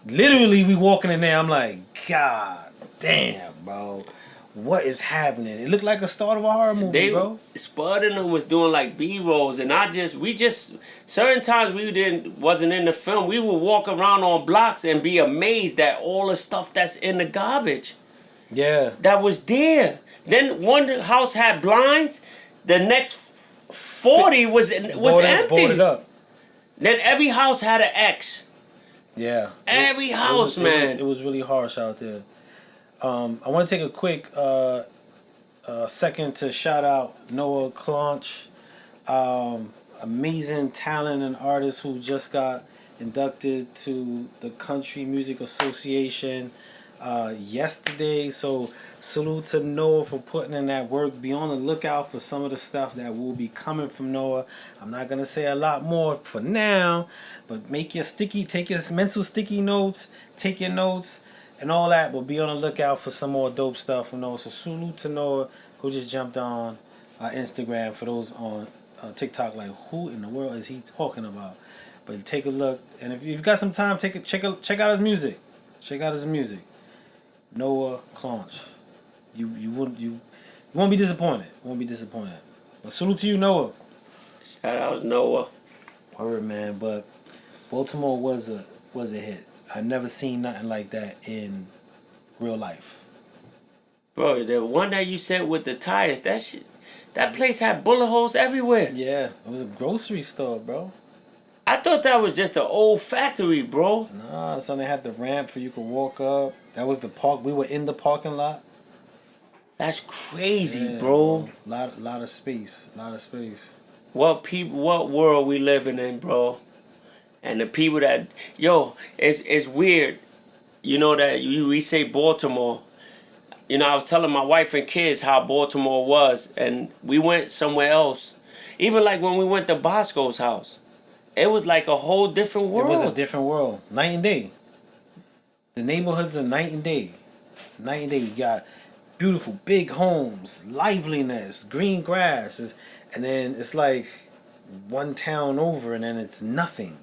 Literally, we walking in there. I'm like, God damn, bro. What is happening? It looked like a start of a horror movie, bro. Spud and them was doing like B-rolls, and we just certain times wasn't in the film. We would walk around on blocks and be amazed at all the stuff that's in the garbage Yeah. that was there. Then one house had blinds, the next 40 was empty. Boarded up. Then every house had an X. Yeah. Every house, man. It was really harsh out there. I want to take a quick second to shout out Noah Clonch, amazing talent and artist who just got inducted to the Country Music Association yesterday. So salute to Noah for putting in that work. Be on the lookout for some of the stuff that will be coming from Noah. I'm not gonna say a lot more for now, but take your mental sticky notes, take your notes and all that, but be on the lookout for some more dope stuff from Noah. So salute to Noah, who just jumped on Instagram. For those on TikTok, like, who in the world is he talking about? But take a look, and if you've got some time, check out his music. Check out his music. Noah Clonch. You won't be disappointed. Won't be disappointed. But salute to you, Noah. Shout out Noah. Word, man. But Baltimore was a hit. I never seen nothing like that in real life. Bro, the one that you said with the tires, that place had bullet holes everywhere. Yeah, it was a grocery store, bro. I thought that was just an old factory, bro. Nah, so they had the ramp for you could walk up. That was the park. We were in the parking lot. That's crazy, Yeah, bro. Lot of space. What world we living in, bro? And the people that, it's weird. You know that we say Baltimore. You know, I was telling my wife and kids how Baltimore was, and we went somewhere else. Even like when we went to Bosco's house, it was like a whole different world. It was a different world. Night and day. The neighborhoods are night and day. Night and day. You got beautiful big homes, liveliness, green grass, and then it's like one town over, and then it's nothing.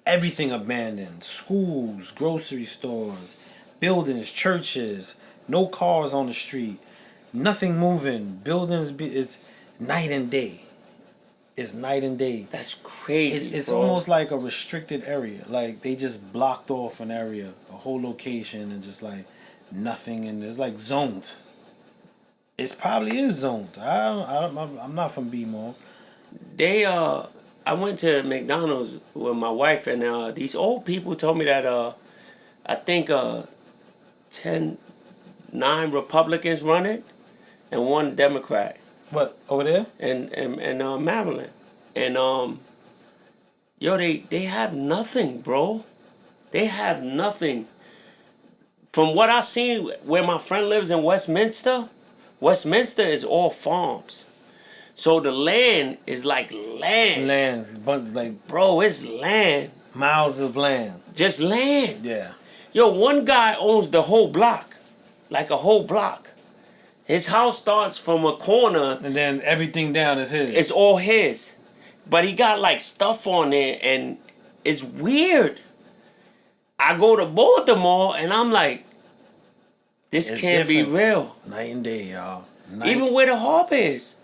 Everything abandoned. Schools, grocery stores, buildings, churches, no cars on the street, nothing moving. Buildings is night and day. It's night and day. That's crazy. It's bro. almost like a restricted area. Like they just blocked off an area, a whole location, and just like nothing. And it's like zoned. It probably is zoned. I'm not from B-Mall. I went to McDonald's with my wife, and these old people told me that I think 9 Republicans run it and 1 Democrat. What, over there? And Maryland. And they have nothing, bro. They have nothing. From what I seen where my friend lives in Westminster is all farms. So the land is like land. Land, but like Bro, it's land. miles of land. Just land. Yeah. Yo, one guy owns the whole block. Like a whole block. His house starts from a corner. And then everything down is his. It's all his. But he got like stuff on there, and It's weird. I go to Baltimore and I'm like, this It's can't be different. real. Night and day, y'all. Even where the harbor is.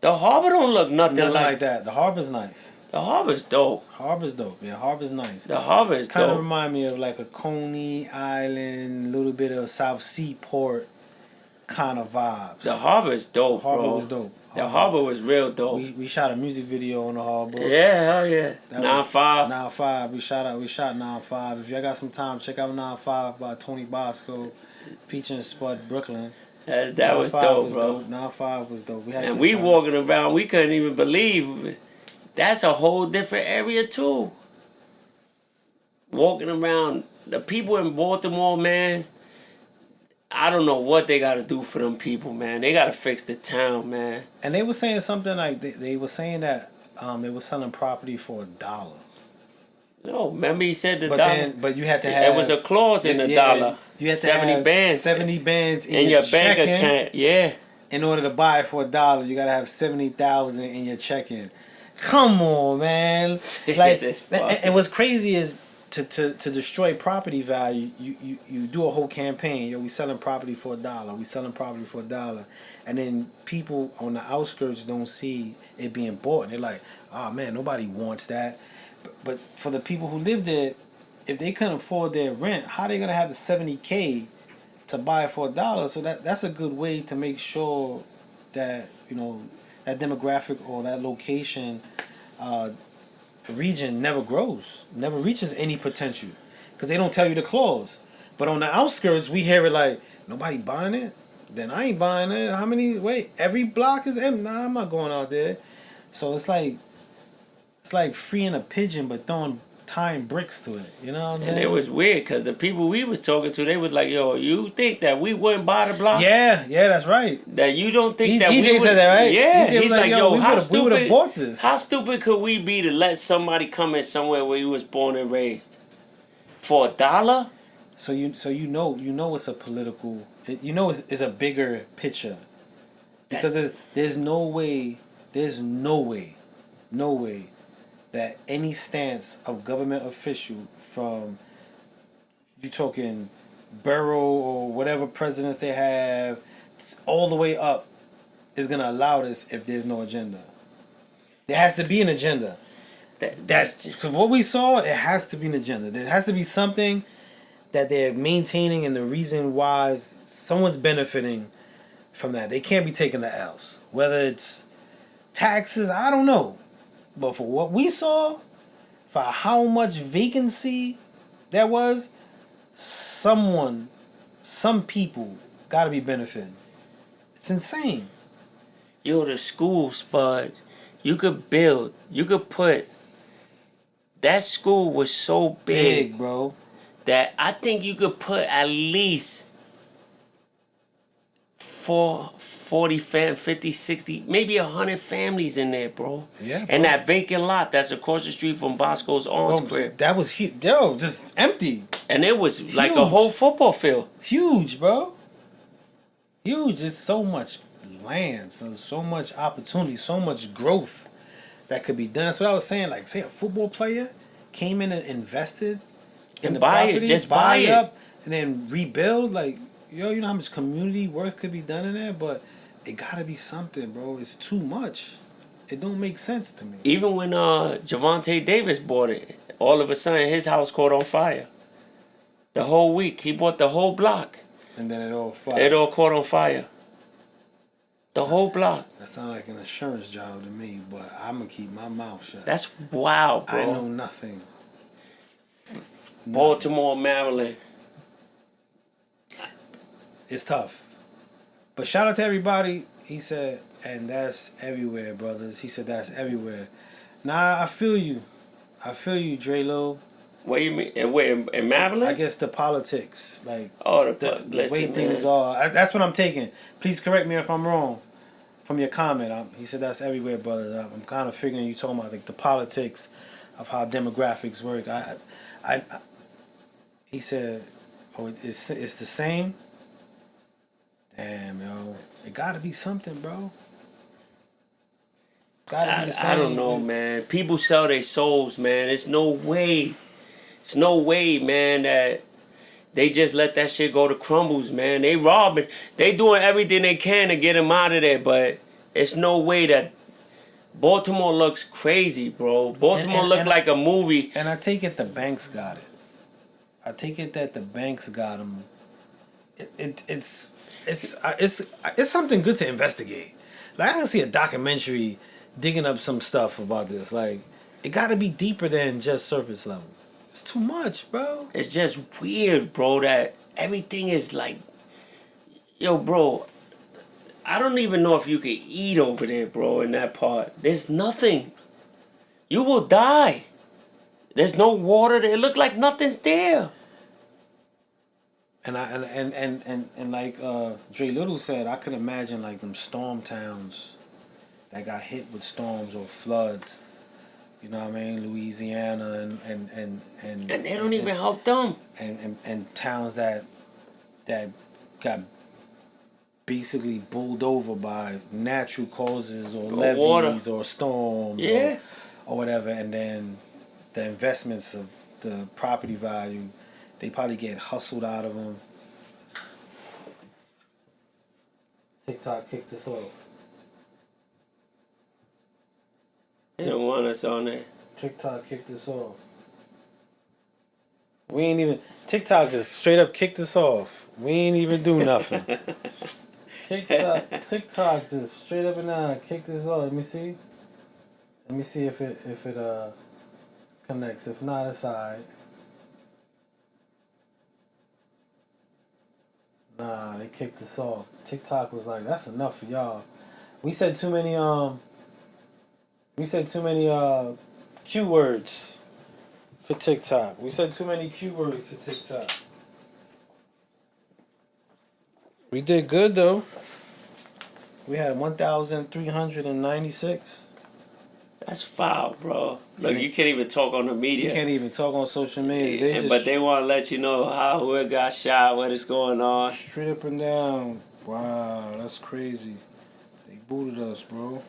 The harbor don't look nothing like that. The harbor's nice. The harbor's dope. Harbor's dope. Yeah, harbor's nice. The harbor is kind of dope. remind me of like a Coney Island, little bit of South Seaport kind of vibes. The harbor is dope, harbor bro. was dope. The harbor was real dope. We shot a music video on the harbor. Yeah, hell yeah. 9-5. 9-5. We shot 9-5. If y'all got some time, check out 9-5 by Tony Bosco, featuring Spud Brooklyn. That was dope, bro. 9-5 was dope. And we walking around, we couldn't even believe. That's a whole different area too. Walking around, the people in Baltimore, man. I don't know what they got to do for them people, man. They got to fix the town, man. And they were saying something like they were saying that they were selling property for $1. No, remember he said the dollar. But you had to have. There was a clause in the dollar. You had to 70 have bands. 70 bands in your bank account. Yeah. In order to buy it for $1, you gotta have 70,000 in your checking. Come on, man. Like, and what's crazy is to destroy property value. You do a whole campaign. Yo, we selling property for $1. We selling property for $1, and then people on the outskirts don't see it being bought, and they're like, oh man, nobody wants that. But for the people who live there, if they couldn't afford their rent, how they gonna have the $70K to buy it for $1? So that's a good way to make sure that that demographic or that location, region never grows, never reaches any potential, because they don't tell you the clause. But on the outskirts, we hear it like nobody buying it. Then I ain't buying it. How many? Wait, every block is empty. Nah, I'm not going out there. So it's like freeing a pigeon but tying bricks to it. You know what I'm saying? And it was weird because the people we was talking to, they was like, yo, you think that we wouldn't buy the block? Yeah, that's right. That you don't think that we EJ would? said that, right? Yeah. EJ He's like, yo, we would have bought this. How stupid could we be to let somebody come in somewhere where you was born and raised? For $1? So you know it's a political, it's a bigger picture. Because there's no way that any stance of government official, from you talking borough or whatever presidents they have, all the way up, is gonna allow this if there's no agenda. There has to be an agenda. That's because what we saw. It has to be an agenda. There has to be something that they're maintaining, and the reason why someone's benefiting from that. They can't be taking the L's. Whether it's taxes, I don't know. But for what we saw, for how much vacancy there was, some people got to be benefiting. It's insane. Yo, the school, Spud, you could put. That school was so big, bro, that I think you could put at least 40, 50, 60, maybe 100 families in there, bro. Yeah. And that vacant lot that's across the street from Bosco's aunt's crib. That was huge. Yo, just empty. And it was like a whole football field. Huge, bro. Huge. There's so much land, so much opportunity, so much growth that could be done. That's what I was saying. Like, say a football player came in and invested in the property, buy it up, and then rebuild. Like, yo, you know how much community worth could be done in there? But it gotta be something, bro. It's too much. It don't make sense to me. Even when Javante Davis bought it, all of a sudden his house caught on fire. The whole week. He bought the whole block. And then it all caught on fire. The whole block. That sounds like an insurance job to me, but I'm going to keep my mouth shut. That's wild, bro. I know nothing. Baltimore, Maryland. It's tough. But shout out to everybody. He said, and that's everywhere, brothers. He said that's everywhere. Nah, I feel you. Drelo. What you mean? Where, in Maryland? I guess the politics. Like, the way things are. That's what I'm taking. Please correct me if I'm wrong from your comment. He said that's everywhere, brother. I'm kind of figuring you talking about like the politics of how demographics work. He said, oh, it's the same? Damn, yo. It got to be something, bro. Gotta be the same. I don't know, man. People sell their souls, man. It's no way. It's no way, man, that they just let that shit go to crumbles, man. They robbing. They doing everything they can to get him out of there, but it's no way that Baltimore looks crazy, bro. Baltimore looks like a movie. And I take it the banks got it. I take it that the banks got him. It's something good to investigate. Like I can see a documentary digging up some stuff about this. Like it got to be deeper than just surface level. It's too much, bro. It's just weird, bro, that everything is like, yo, bro, I don't even know if you can eat over there, bro, in that part. There's nothing. You will die. There's no water there. It look like nothing's there. And like Dre Little said, I could imagine like them storm towns that got hit with storms or floods. You know what I mean? Louisiana and they don't even help them. And towns that got basically bowled over by natural causes or levees or storms or whatever, and then the investments of the property value, they probably get hustled out of them. TikTok kicked us off. They don't want us on there. TikTok kicked us off. We ain't even... TikTok just straight up kicked us off. We ain't even do nothing. TikTok just straight up and down kicked us off. Let me see. Let me see if it connects. If not, it's alright. Nah, they kicked us off. TikTok was like, that's enough for y'all. We said too many Q words for TikTok. We said too many Q words for TikTok. We did good though. We had 1,396. That's foul, bro. Look, you can't even talk on the media. You can't even talk on social media. But they want to let you know who it got shot, what is going on. Straight up and down. Wow, that's crazy. They booted us, bro.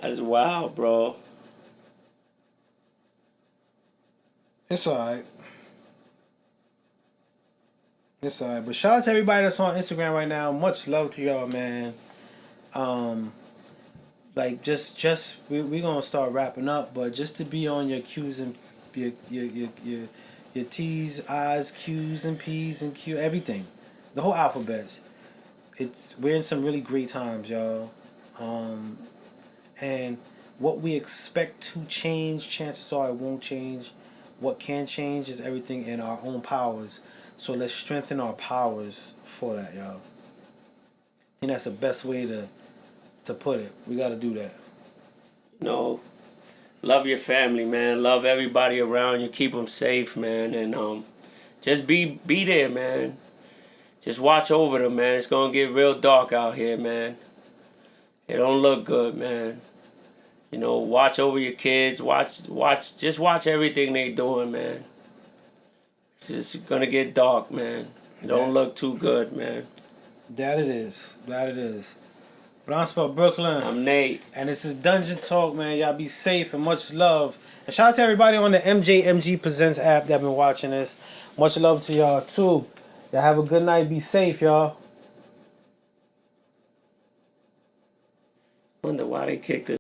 That's wild, bro. It's alright. It's alright. But shout out to everybody that's on Instagram right now. Much love to y'all, man. Like we gonna start wrapping up, but just to be on your Q's and your T's, I's, Q's and P's and Q, everything, the whole alphabets. We're in some really great times, y'all. And what we expect to change, chances are it won't change. What can change is everything in our own powers. So let's strengthen our powers for that, y'all. I think that's the best way to put it. We got to do that. No. Love your family, man. Love everybody around you. Keep them safe, man. And just be there, man. Just watch over them, man. It's going to get real dark out here, man. It don't look good, man. You know, watch over your kids. Just watch everything they doing, man. It's just going to get dark, man. It don't look too good, man. That it is. But I'm Spell Brooklyn. I'm Nate. And this is Dungeon Talk, man. Y'all be safe and much love. And shout out to everybody on the MJMG Presents app that been watching this. Much love to y'all, too. Y'all have a good night. Be safe, y'all. Wonder why they kicked us.